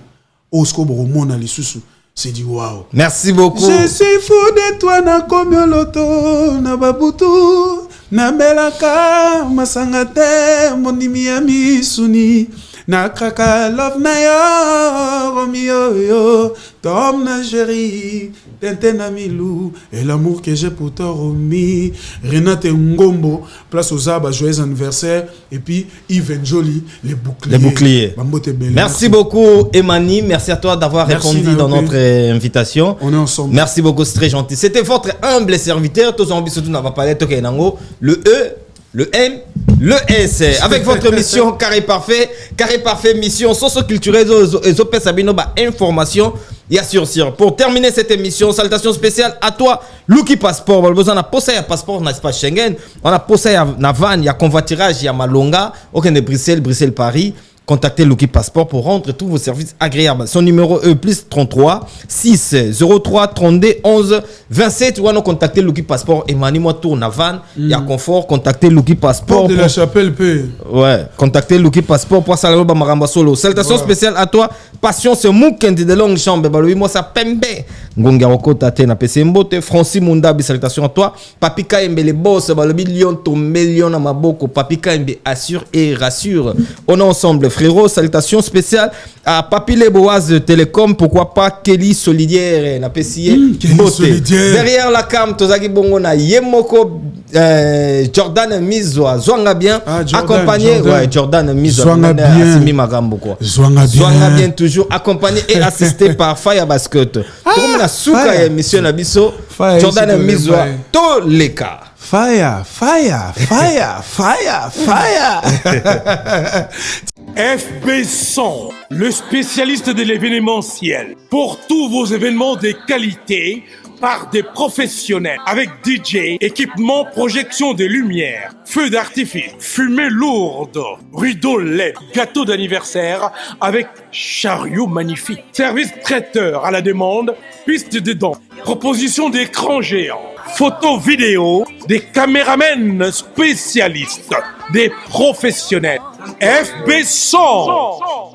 Osko Boromona les sous c'est dit waouh. Merci beaucoup. Je suis fou de toi na komyo loto na babutu na melaka masangate monimi ya misuni na kraka love na yo Romeo yo Tom na chéri Tintin na milou et l'amour que j'ai pour toi Romy Renate Ngombo place aux arbres joyeux anniversaire et puis Yves Njoli les boucliers. Merci beaucoup Emmanuel, merci à toi d'avoir répondu dans notre invitation. On est ensemble. Merci beaucoup, c'est très gentil. C'était votre humble serviteur tous en surtout n'a pas parlé le E le M, le S. Avec votre mission Carré Parfait mission socio-culturelle et Sabino information et assurance. Pour terminer cette émission, salutation spéciale à toi, Luki Passport. On a besoin de poser un passeport dans l'espace Schengen. On a posé un van, il y a convoiturage, il y a Malonga, aucun de Bruxelles, Paris. Contactez Luki Passport pour rendre tous vos services agréables. Son numéro est plus 33 6 03 32 11 27. Ou alors contactez Luki Passport. Emmanuel moi tourne à van. Il y a confort. Contactez Luki Passport. De la chapelle P. Ouais. Contactez Luki Passport pour Salalo Bamaramba Solo. Salutations spéciales à toi. Patience Moukende de longues jambes, balobi moi ça pembe. Ngonga Okota te na pese mbote. Francis Munda, salutations à toi. Papi Kaembe les boss, balobi lion tombe lion na maboko. Papi Kaembe assure et rassure. On est ensemble frérot, salutations spéciales à Papi Leboaz Télécom, pourquoi pas Kelly Solidière na pesier mbote. Derrière la cam tozaki bongo na Yemoko Jordan Mizwa Zwanga bien accompagné Jordan Mizwa Zwanga bien Asimi Magambo quoi. Zwanga Bien toujours accompagné et assisté par Fire Basket. Comme la souka et monsieur Nabiso Jordan Mizwa Toleka. Fire. FB100, le spécialiste de l'événementiel. Pour tous vos événements de qualité, par des professionnels, avec DJ, équipement, projection de lumière, feux d'artifice, fumée lourde, rideaux LED, gâteau d'anniversaire avec chariot magnifique, service traiteur à la demande, piste de danse, proposition d'écran géant, photos vidéo, des caméramens spécialistes, des professionnels. FB100